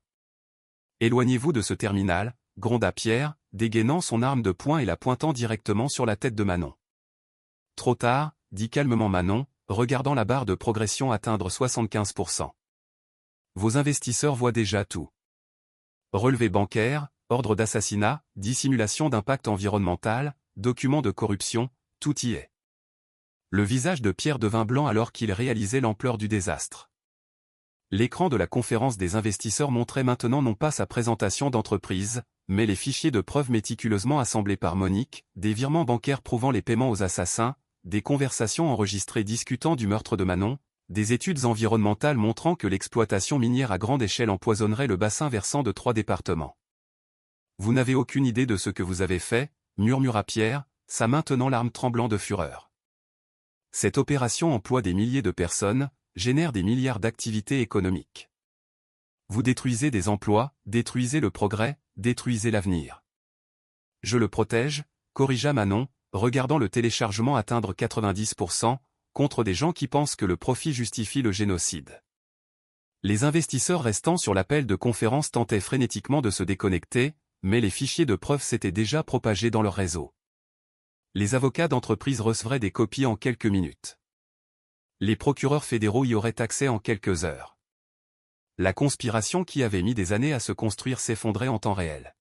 Éloignez-vous de ce terminal, gronda Pierre, dégainant son arme de poing et la pointant directement sur la tête de Manon. Trop tard, dit calmement Manon, regardant la barre de progression atteindre 75%. Vos investisseurs voient déjà tout. Relevé bancaire, ordre d'assassinat, dissimulation d'impact environnemental, documents de corruption, tout y est. Le visage de Pierre devint blanc alors qu'il réalisait l'ampleur du désastre. L'écran de la conférence des investisseurs montrait maintenant non pas sa présentation d'entreprise, mais les fichiers de preuves méticuleusement assemblés par Monique, des virements bancaires prouvant les paiements aux assassins, des conversations enregistrées discutant du meurtre de Manon, des études environnementales montrant que l'exploitation minière à grande échelle empoisonnerait le bassin versant de 3 départements. Vous n'avez aucune idée de ce que vous avez fait, murmura Pierre, sa main tenant l'arme tremblant de fureur. Cette opération emploie des milliers de personnes, génère des milliards d'activités économiques. Vous détruisez des emplois, détruisez le progrès, détruisez l'avenir. Je le protège, corrigea Manon, regardant le téléchargement atteindre 90%, contre des gens qui pensent que le profit justifie le génocide. Les investisseurs restant sur l'appel de conférence tentaient frénétiquement de se déconnecter, mais les fichiers de preuves s'étaient déjà propagés dans leur réseau. Les avocats d'entreprise recevraient des copies en quelques minutes. Les procureurs fédéraux y auraient accès en quelques heures. La conspiration qui avait mis des années à se construire s'effondrait en temps réel.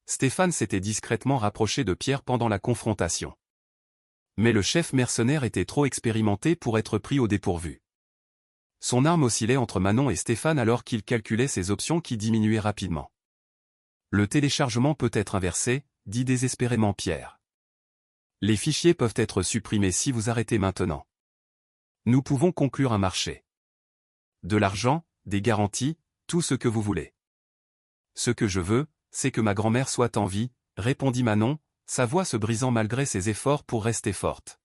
Stéphane s'était discrètement rapproché de Pierre pendant la confrontation. Mais le chef mercenaire était trop expérimenté pour être pris au dépourvu. Son arme oscillait entre Manon et Stéphane alors qu'il calculait ses options qui diminuaient rapidement. Le téléchargement peut être inversé, dit désespérément Pierre. Les fichiers peuvent être supprimés si vous arrêtez maintenant. Nous pouvons conclure un marché. De l'argent, des garanties, tout ce que vous voulez. Ce que je veux, c'est que ma grand-mère soit en vie, répondit Manon, sa voix se brisant malgré ses efforts pour rester forte.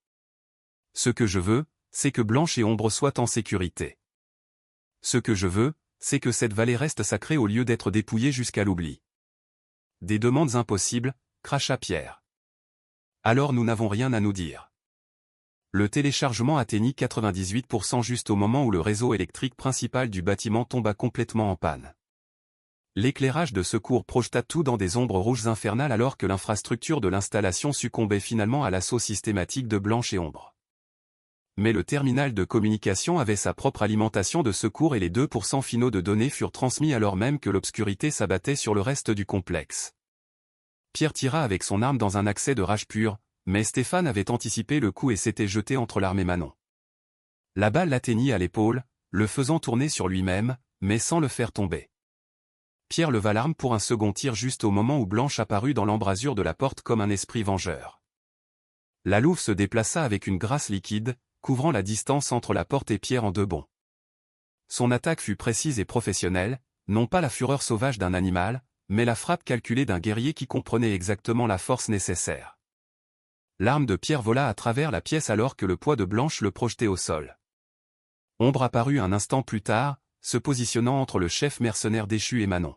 Ce que je veux, c'est que Blanche et Ombre soient en sécurité. Ce que je veux, c'est que cette vallée reste sacrée au lieu d'être dépouillée jusqu'à l'oubli. Des demandes impossibles, cracha Pierre. Alors nous n'avons rien à nous dire. Le téléchargement atteignit 98% juste au moment où le réseau électrique principal du bâtiment tomba complètement en panne. L'éclairage de secours projeta tout dans des ombres rouges infernales alors que l'infrastructure de l'installation succombait finalement à l'assaut systématique de Blanche et Ombre. Mais le terminal de communication avait sa propre alimentation de secours et les 2% finaux de données furent transmis alors même que l'obscurité s'abattait sur le reste du complexe. Pierre tira avec son arme dans un accès de rage pure, mais Stéphane avait anticipé le coup et s'était jeté entre l'arme et Manon. La balle l'atteignit à l'épaule, le faisant tourner sur lui-même, mais sans le faire tomber. Pierre leva l'arme pour un second tir juste au moment où Blanche apparut dans l'embrasure de la porte comme un esprit vengeur. La louve se déplaça avec une grâce liquide, couvrant la distance entre la porte et Pierre en 2 bonds. Son attaque fut précise et professionnelle, non pas la fureur sauvage d'un animal, mais la frappe calculée d'un guerrier qui comprenait exactement la force nécessaire. L'arme de Pierre vola à travers la pièce alors que le poids de Blanche le projetait au sol. Ombre apparut un instant plus tard, se positionnant entre le chef mercenaire déchu et Manon.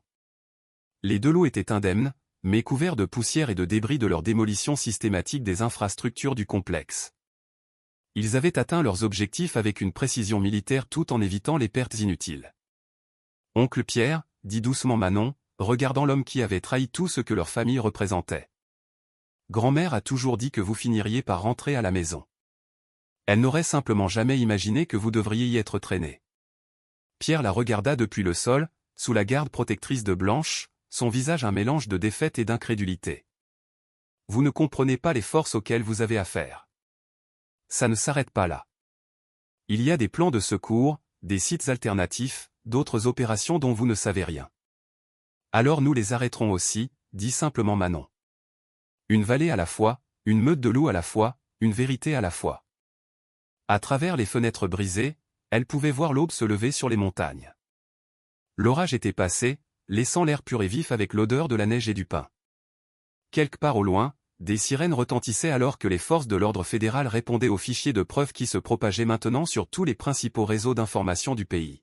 Les 2 loups étaient indemnes, mais couverts de poussière et de débris de leur démolition systématique des infrastructures du complexe. Ils avaient atteint leurs objectifs avec une précision militaire tout en évitant les pertes inutiles. « Oncle Pierre » dit doucement Manon, regardant l'homme qui avait trahi tout ce que leur famille représentait. « Grand-mère a toujours dit que vous finiriez par rentrer à la maison. Elle n'aurait simplement jamais imaginé que vous devriez y être traîné. » Pierre la regarda depuis le sol, sous la garde protectrice de Blanche, son visage un mélange de défaite et d'incrédulité. « Vous ne comprenez pas les forces auxquelles vous avez affaire. Ça ne s'arrête pas là. Il y a des plans de secours, des sites alternatifs, d'autres opérations dont vous ne savez rien. Alors nous les arrêterons aussi, dit simplement Manon. Une vallée à la fois, une meute de loups à la fois, une vérité à la fois. À travers les fenêtres brisées, elle pouvait voir l'aube se lever sur les montagnes. L'orage était passé, laissant l'air pur et vif avec l'odeur de la neige et du pin. Quelque part au loin, des sirènes retentissaient alors que les forces de l'ordre fédéral répondaient aux fichiers de preuves qui se propageaient maintenant sur tous les principaux réseaux d'information du pays.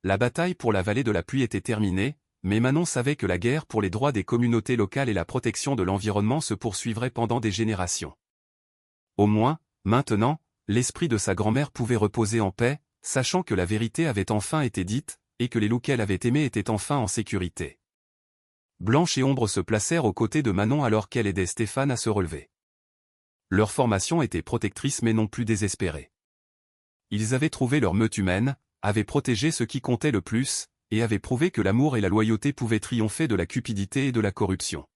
La bataille pour la vallée de la pluie était terminée, mais Manon savait que la guerre pour les droits des communautés locales et la protection de l'environnement se poursuivrait pendant des générations. Au moins, maintenant, l'esprit de sa grand-mère pouvait reposer en paix, sachant que la vérité avait enfin été dite, et que les loups qu'elle avait aimés étaient enfin en sécurité. Blanche et Ombre se placèrent aux côtés de Manon alors qu'elle aidait Stéphane à se relever. Leur formation était protectrice mais non plus désespérée. Ils avaient trouvé leur meute humaine, avaient protégé ce qui comptait le plus, et avaient prouvé que l'amour et la loyauté pouvaient triompher de la cupidité et de la corruption.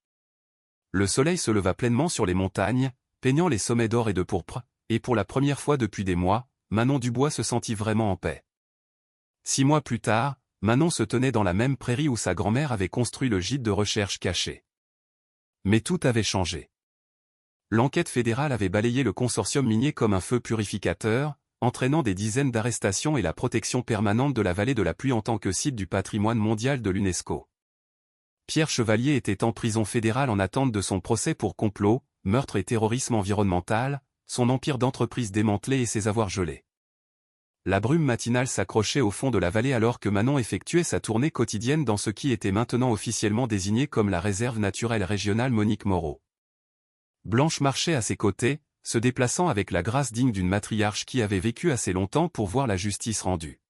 Le soleil se leva pleinement sur les montagnes, peignant les sommets d'or et de pourpre, et pour la première fois depuis des mois, Manon Dubois se sentit vraiment en paix. 6 mois plus tard, Manon se tenait dans la même prairie où sa grand-mère avait construit le gîte de recherche caché. Mais tout avait changé. L'enquête fédérale avait balayé le consortium minier comme un feu purificateur, entraînant des dizaines d'arrestations et la protection permanente de la vallée de la pluie en tant que site du patrimoine mondial de l'UNESCO. Pierre Chevalier était en prison fédérale en attente de son procès pour complot, meurtre et terrorisme environnemental, son empire d'entreprise démantelé et ses avoirs gelés. La brume matinale s'accrochait au fond de la vallée alors que Manon effectuait sa tournée quotidienne dans ce qui était maintenant officiellement désigné comme la réserve naturelle régionale Monique Moreau. Blanche marchait à ses côtés, se déplaçant avec la grâce digne d'une matriarche qui avait vécu assez longtemps pour voir la justice rendue.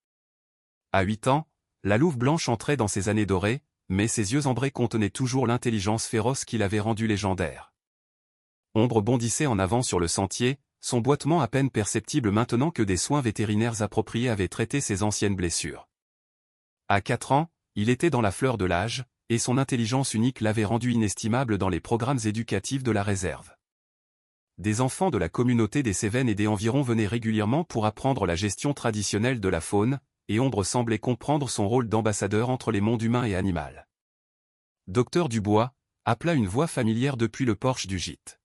À 8 ans, la louve blanche entrait dans ses années dorées, mais ses yeux ambrés contenaient toujours l'intelligence féroce qui l'avait rendue légendaire. Ombre bondissait en avant sur le sentier, son boitement à peine perceptible maintenant que des soins vétérinaires appropriés avaient traité ses anciennes blessures. À 4 ans, il était dans la fleur de l'âge, et son intelligence unique l'avait rendu inestimable dans les programmes éducatifs de la réserve. Des enfants de la communauté des Cévennes et des environs venaient régulièrement pour apprendre la gestion traditionnelle de la faune, et Ombre semblait comprendre son rôle d'ambassadeur entre les mondes humain et animal. Docteur Dubois, appela une voix familière depuis le porche du gîte.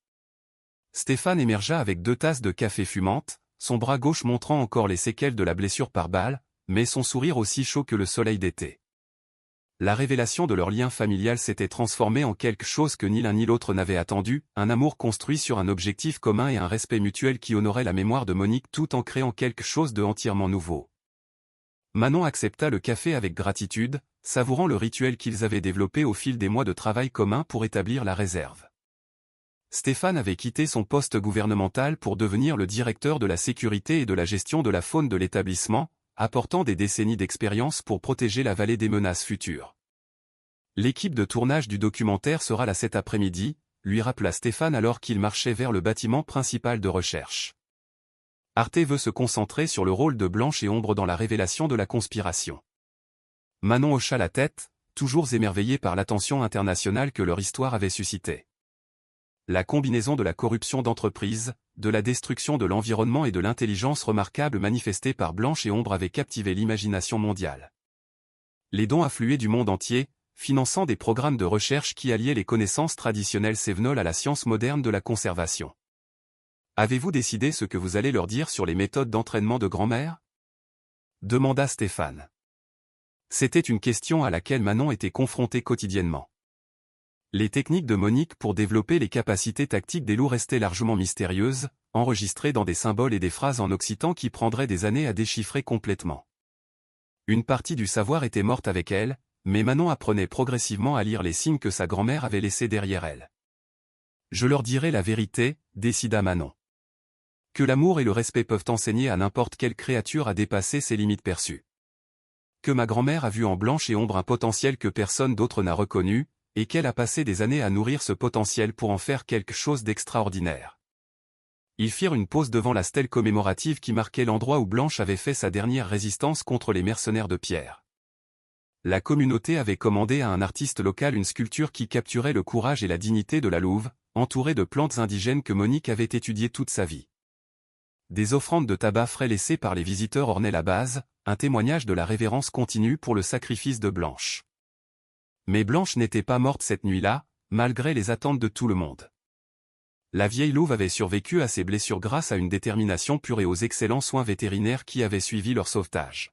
Stéphane émergea avec 2 tasses de café fumantes, son bras gauche montrant encore les séquelles de la blessure par balle, mais son sourire aussi chaud que le soleil d'été. La révélation de leur lien familial s'était transformée en quelque chose que ni l'un ni l'autre n'avait attendu, un amour construit sur un objectif commun et un respect mutuel qui honorait la mémoire de Monique tout en créant quelque chose de entièrement nouveau. Manon accepta le café avec gratitude, savourant le rituel qu'ils avaient développé au fil des mois de travail commun pour établir la réserve. Stéphane avait quitté son poste gouvernemental pour devenir le directeur de la sécurité et de la gestion de la faune de l'établissement, apportant des décennies d'expérience pour protéger la vallée des menaces futures. L'équipe de tournage du documentaire sera là cet après-midi, lui rappela Stéphane alors qu'il marchait vers le bâtiment principal de recherche. Arte veut se concentrer sur le rôle de Blanche et Ombre dans la révélation de la conspiration. Manon hocha la tête, toujours émerveillée par l'attention internationale que leur histoire avait suscitée. La combinaison de la corruption d'entreprise, de la destruction de l'environnement et de l'intelligence remarquable manifestée par Blanche et Ombre avait captivé l'imagination mondiale. Les dons affluaient du monde entier, finançant des programmes de recherche qui alliaient les connaissances traditionnelles cévenoles à la science moderne de la conservation. Avez-vous décidé ce que vous allez leur dire sur les méthodes d'entraînement de grand-mère ? Demanda Stéphane. C'était une question à laquelle Manon était confrontée quotidiennement. Les techniques de Monique pour développer les capacités tactiques des loups restaient largement mystérieuses, enregistrées dans des symboles et des phrases en occitan qui prendraient des années à déchiffrer complètement. Une partie du savoir était morte avec elle, mais Manon apprenait progressivement à lire les signes que sa grand-mère avait laissés derrière elle. Je leur dirai la vérité, décida Manon. Que l'amour et le respect peuvent enseigner à n'importe quelle créature à dépasser ses limites perçues. Que ma grand-mère a vu en Blanche et Ombre un potentiel que personne d'autre n'a reconnu, et qu'elle a passé des années à nourrir ce potentiel pour en faire quelque chose d'extraordinaire. Ils firent une pause devant la stèle commémorative qui marquait l'endroit où Blanche avait fait sa dernière résistance contre les mercenaires de pierre. La communauté avait commandé à un artiste local une sculpture qui capturait le courage et la dignité de la louve, entourée de plantes indigènes que Monique avait étudiées toute sa vie. Des offrandes de tabac frais laissées par les visiteurs ornaient la base, un témoignage de la révérence continue pour le sacrifice de Blanche. Mais Blanche n'était pas morte cette nuit-là, malgré les attentes de tout le monde. La vieille louve avait survécu à ses blessures grâce à une détermination pure et aux excellents soins vétérinaires qui avaient suivi leur sauvetage.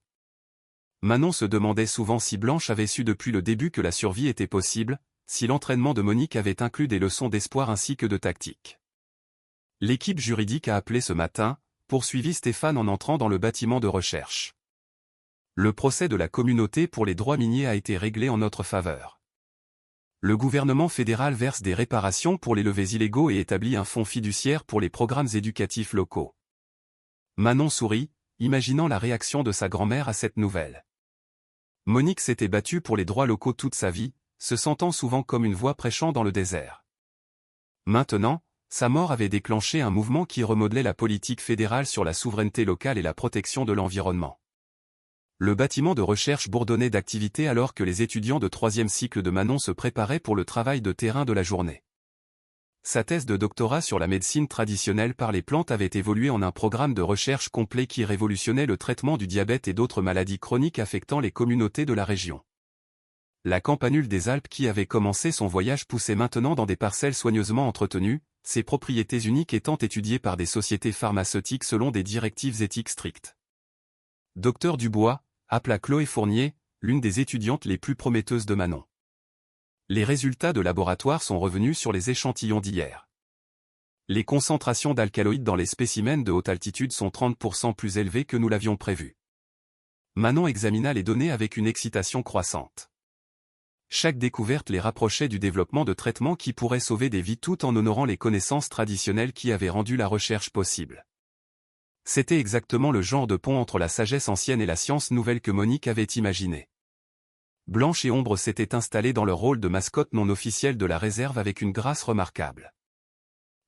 Manon se demandait souvent si Blanche avait su depuis le début que la survie était possible, si l'entraînement de Monique avait inclus des leçons d'espoir ainsi que de tactique. L'équipe juridique a appelé ce matin, poursuivit Stéphane en entrant dans le bâtiment de recherche. Le procès de la communauté pour les droits miniers a été réglé en notre faveur. Le gouvernement fédéral verse des réparations pour les levés illégaux et établit un fonds fiduciaire pour les programmes éducatifs locaux. Manon sourit, imaginant la réaction de sa grand-mère à cette nouvelle. Monique s'était battue pour les droits locaux toute sa vie, se sentant souvent comme une voix prêchant dans le désert. Maintenant, sa mort avait déclenché un mouvement qui remodelait la politique fédérale sur la souveraineté locale et la protection de l'environnement. Le bâtiment de recherche bourdonnait d'activité alors que les étudiants de 3e cycle de Manon se préparaient pour le travail de terrain de la journée. Sa thèse de doctorat sur la médecine traditionnelle par les plantes avait évolué en un programme de recherche complet qui révolutionnait le traitement du diabète et d'autres maladies chroniques affectant les communautés de la région. La campanule des Alpes qui avait commencé son voyage poussait maintenant dans des parcelles soigneusement entretenues, ses propriétés uniques étant étudiées par des sociétés pharmaceutiques selon des directives éthiques strictes. Docteur Dubois, appela Chloé Fournier, l'une des étudiantes les plus prometteuses de Manon. Les résultats de laboratoire sont revenus sur les échantillons d'hier. Les concentrations d'alcaloïdes dans les spécimens de haute altitude sont 30% plus élevées que nous l'avions prévu. Manon examina les données avec une excitation croissante. Chaque découverte les rapprochait du développement de traitements qui pourraient sauver des vies tout en honorant les connaissances traditionnelles qui avaient rendu la recherche possible. C'était exactement le genre de pont entre la sagesse ancienne et la science nouvelle que Monique avait imaginé. Blanche et Ombre s'étaient installées dans leur rôle de mascotte non officielle de la réserve avec une grâce remarquable.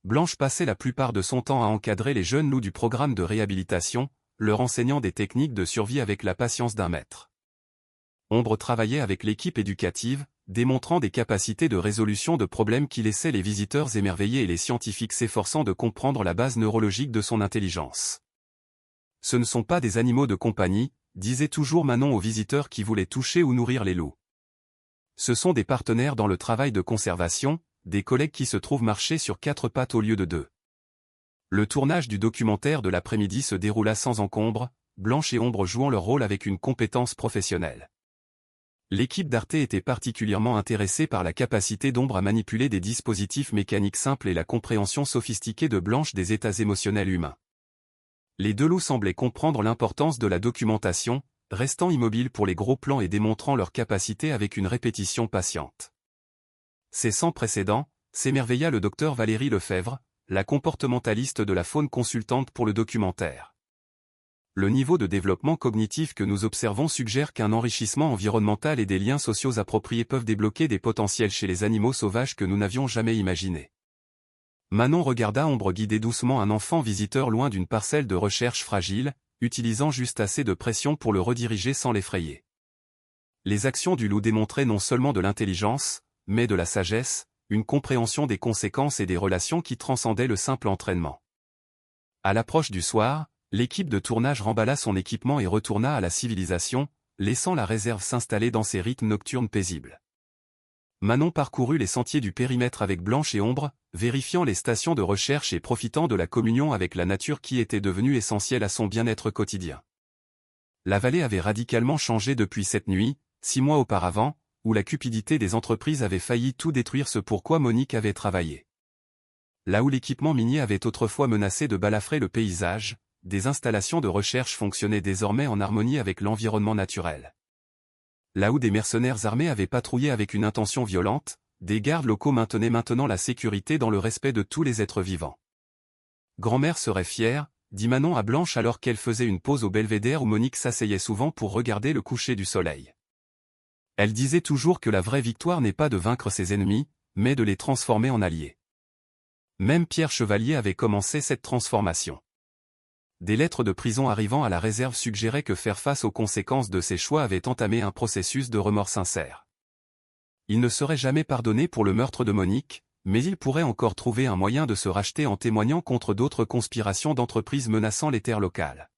Blanche passait la plupart de son temps à encadrer les jeunes loups du programme de réhabilitation, leur enseignant des techniques de survie avec la patience d'un maître. Ombre travaillait avec l'équipe éducative, démontrant des capacités de résolution de problèmes qui laissaient les visiteurs émerveillés et les scientifiques s'efforçant de comprendre la base neurologique de son intelligence. Ce ne sont pas des animaux de compagnie, disait toujours Manon aux visiteurs qui voulaient toucher ou nourrir les loups. Ce sont des partenaires dans le travail de conservation, des collègues qui se trouvent marcher sur 4 pattes au lieu de 2. Le tournage du documentaire de l'après-midi se déroula sans encombre, Blanche et Ombre jouant leur rôle avec une compétence professionnelle. L'équipe d'Arte était particulièrement intéressée par la capacité d'Ombre à manipuler des dispositifs mécaniques simples et la compréhension sophistiquée de Blanche des états émotionnels humains. Les deux loups semblaient comprendre l'importance de la documentation, restant immobiles pour les gros plans et démontrant leur capacité avec une répétition patiente. C'est sans précédent, s'émerveilla le docteur Valérie Lefebvre, la comportementaliste de la faune consultante pour le documentaire. Le niveau de développement cognitif que nous observons suggère qu'un enrichissement environnemental et des liens sociaux appropriés peuvent débloquer des potentiels chez les animaux sauvages que nous n'avions jamais imaginés. Manon regarda Ombre guider doucement un enfant visiteur loin d'une parcelle de recherche fragile, utilisant juste assez de pression pour le rediriger sans l'effrayer. Les actions du loup démontraient non seulement de l'intelligence, mais de la sagesse, une compréhension des conséquences et des relations qui transcendaient le simple entraînement. À l'approche du soir, l'équipe de tournage remballa son équipement et retourna à la civilisation, laissant la réserve s'installer dans ses rythmes nocturnes paisibles. Manon parcourut les sentiers du périmètre avec Blanche et Ombre, vérifiant les stations de recherche et profitant de la communion avec la nature qui était devenue essentielle à son bien-être quotidien. La vallée avait radicalement changé depuis cette nuit, 6 mois auparavant, où la cupidité des entreprises avait failli tout détruire ce pourquoi Monique avait travaillé. Là où l'équipement minier avait autrefois menacé de balafrer le paysage, des installations de recherche fonctionnaient désormais en harmonie avec l'environnement naturel. Là où des mercenaires armés avaient patrouillé avec une intention violente, des gardes locaux maintenaient maintenant la sécurité dans le respect de tous les êtres vivants. Grand-mère serait fière, dit Manon à Blanche alors qu'elle faisait une pause au belvédère où Monique s'asseyait souvent pour regarder le coucher du soleil. Elle disait toujours que la vraie victoire n'est pas de vaincre ses ennemis, mais de les transformer en alliés. Même Pierre Chevalier avait commencé cette transformation. Des lettres de prison arrivant à la réserve suggéraient que faire face aux conséquences de ses choix avait entamé un processus de remords sincère. Il ne serait jamais pardonné pour le meurtre de Monique, mais il pourrait encore trouver un moyen de se racheter en témoignant contre d'autres conspirations d'entreprises menaçant les terres locales.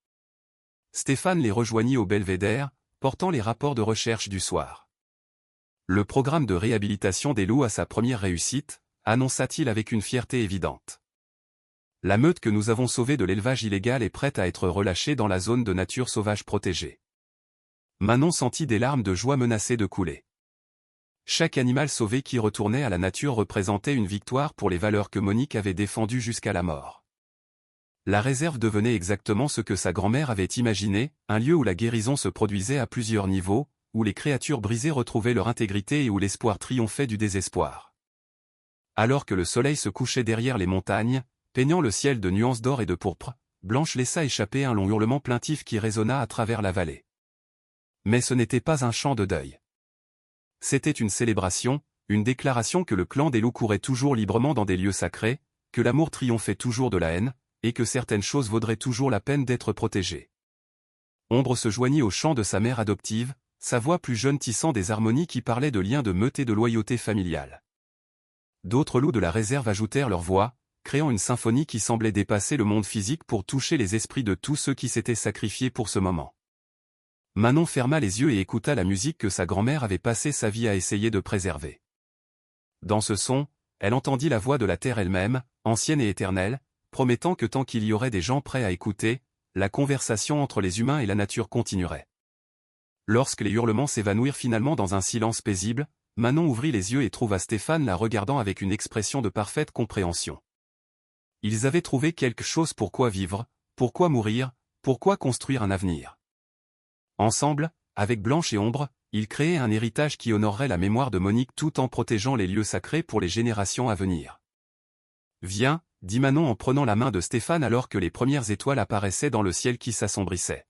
Stéphane les rejoignit au belvédère, portant les rapports de recherche du soir. Le programme de réhabilitation des loups a sa première réussite, annonça-t-il avec une fierté évidente. La meute que nous avons sauvée de l'élevage illégal est prête à être relâchée dans la zone de nature sauvage protégée. Manon sentit des larmes de joie menacer de couler. Chaque animal sauvé qui retournait à la nature représentait une victoire pour les valeurs que Monique avait défendues jusqu'à la mort. La réserve devenait exactement ce que sa grand-mère avait imaginé, un lieu où la guérison se produisait à plusieurs niveaux, où les créatures brisées retrouvaient leur intégrité et où l'espoir triomphait du désespoir. Alors que le soleil se couchait derrière les montagnes, peignant le ciel de nuances d'or et de pourpre, Blanche laissa échapper un long hurlement plaintif qui résonna à travers la vallée. Mais ce n'était pas un chant de deuil. C'était une célébration, une déclaration que le clan des loups courait toujours librement dans des lieux sacrés, que l'amour triomphait toujours de la haine, et que certaines choses vaudraient toujours la peine d'être protégées. Ombre se joignit au chant de sa mère adoptive, sa voix plus jeune tissant des harmonies qui parlaient de liens de meute et de loyauté familiale. D'autres loups de la réserve ajoutèrent leur voix, créant une symphonie qui semblait dépasser le monde physique pour toucher les esprits de tous ceux qui s'étaient sacrifiés pour ce moment. Manon ferma les yeux et écouta la musique que sa grand-mère avait passé sa vie à essayer de préserver. Dans ce son, elle entendit la voix de la terre elle-même, ancienne et éternelle, promettant que tant qu'il y aurait des gens prêts à écouter, la conversation entre les humains et la nature continuerait. Lorsque les hurlements s'évanouirent finalement dans un silence paisible, Manon ouvrit les yeux et trouva Stéphane la regardant avec une expression de parfaite compréhension. Ils avaient trouvé quelque chose pour quoi vivre, pourquoi mourir, pourquoi construire un avenir. Ensemble, avec Blanche et Ombre, ils créaient un héritage qui honorerait la mémoire de Monique tout en protégeant les lieux sacrés pour les générations à venir. « Viens », dit Manon en prenant la main de Stéphane alors que les premières étoiles apparaissaient dans le ciel qui s'assombrissait.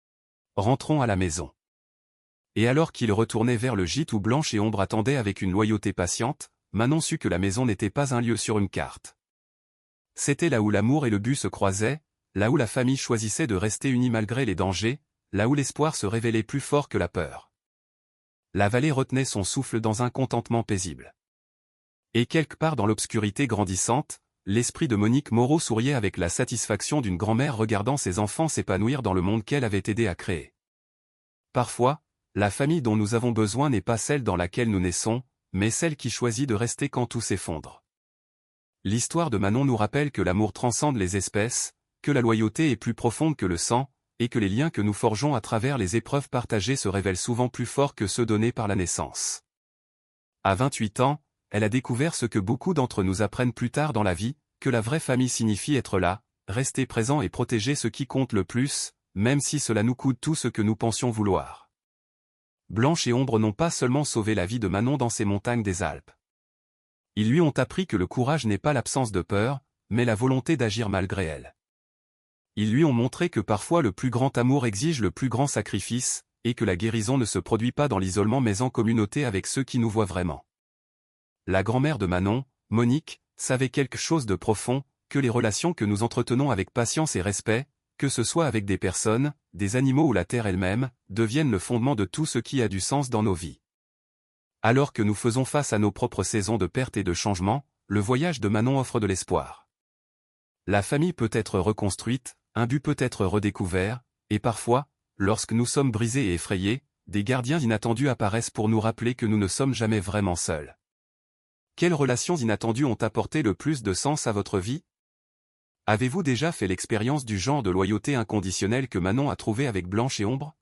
« Rentrons à la maison. » Et alors qu'il retournait vers le gîte où Blanche et Ombre attendaient avec une loyauté patiente, Manon sut que la maison n'était pas un lieu sur une carte. C'était là où l'amour et le but se croisaient, là où la famille choisissait de rester unie malgré les dangers, là où l'espoir se révélait plus fort que la peur. La vallée retenait son souffle dans un contentement paisible. Et quelque part dans l'obscurité grandissante, l'esprit de Monique Moreau souriait avec la satisfaction d'une grand-mère regardant ses enfants s'épanouir dans le monde qu'elle avait aidé à créer. Parfois, la famille dont nous avons besoin n'est pas celle dans laquelle nous naissons, mais celle qui choisit de rester quand tout s'effondre. L'histoire de Manon nous rappelle que l'amour transcende les espèces, que la loyauté est plus profonde que le sang, et que les liens que nous forgeons à travers les épreuves partagées se révèlent souvent plus forts que ceux donnés par la naissance. À 28 ans, elle a découvert ce que beaucoup d'entre nous apprennent plus tard dans la vie, que la vraie famille signifie être là, rester présent et protéger ce qui compte le plus, même si cela nous coûte tout ce que nous pensions vouloir. Blanche et Ombre n'ont pas seulement sauvé la vie de Manon dans ces montagnes des Alpes. Ils lui ont appris que le courage n'est pas l'absence de peur, mais la volonté d'agir malgré elle. Ils lui ont montré que parfois le plus grand amour exige le plus grand sacrifice, et que la guérison ne se produit pas dans l'isolement mais en communauté avec ceux qui nous voient vraiment. La grand-mère de Manon, Monique, savait quelque chose de profond, que les relations que nous entretenons avec patience et respect, que ce soit avec des personnes, des animaux ou la terre elle-même, deviennent le fondement de tout ce qui a du sens dans nos vies. Alors que nous faisons face à nos propres saisons de perte et de changement, le voyage de Manon offre de l'espoir. La famille peut être reconstruite, un but peut être redécouvert, et parfois, lorsque nous sommes brisés et effrayés, des gardiens inattendus apparaissent pour nous rappeler que nous ne sommes jamais vraiment seuls. Quelles relations inattendues ont apporté le plus de sens à votre vie? Avez-vous déjà fait l'expérience du genre de loyauté inconditionnelle que Manon a trouvé avec Blanche et Ombre?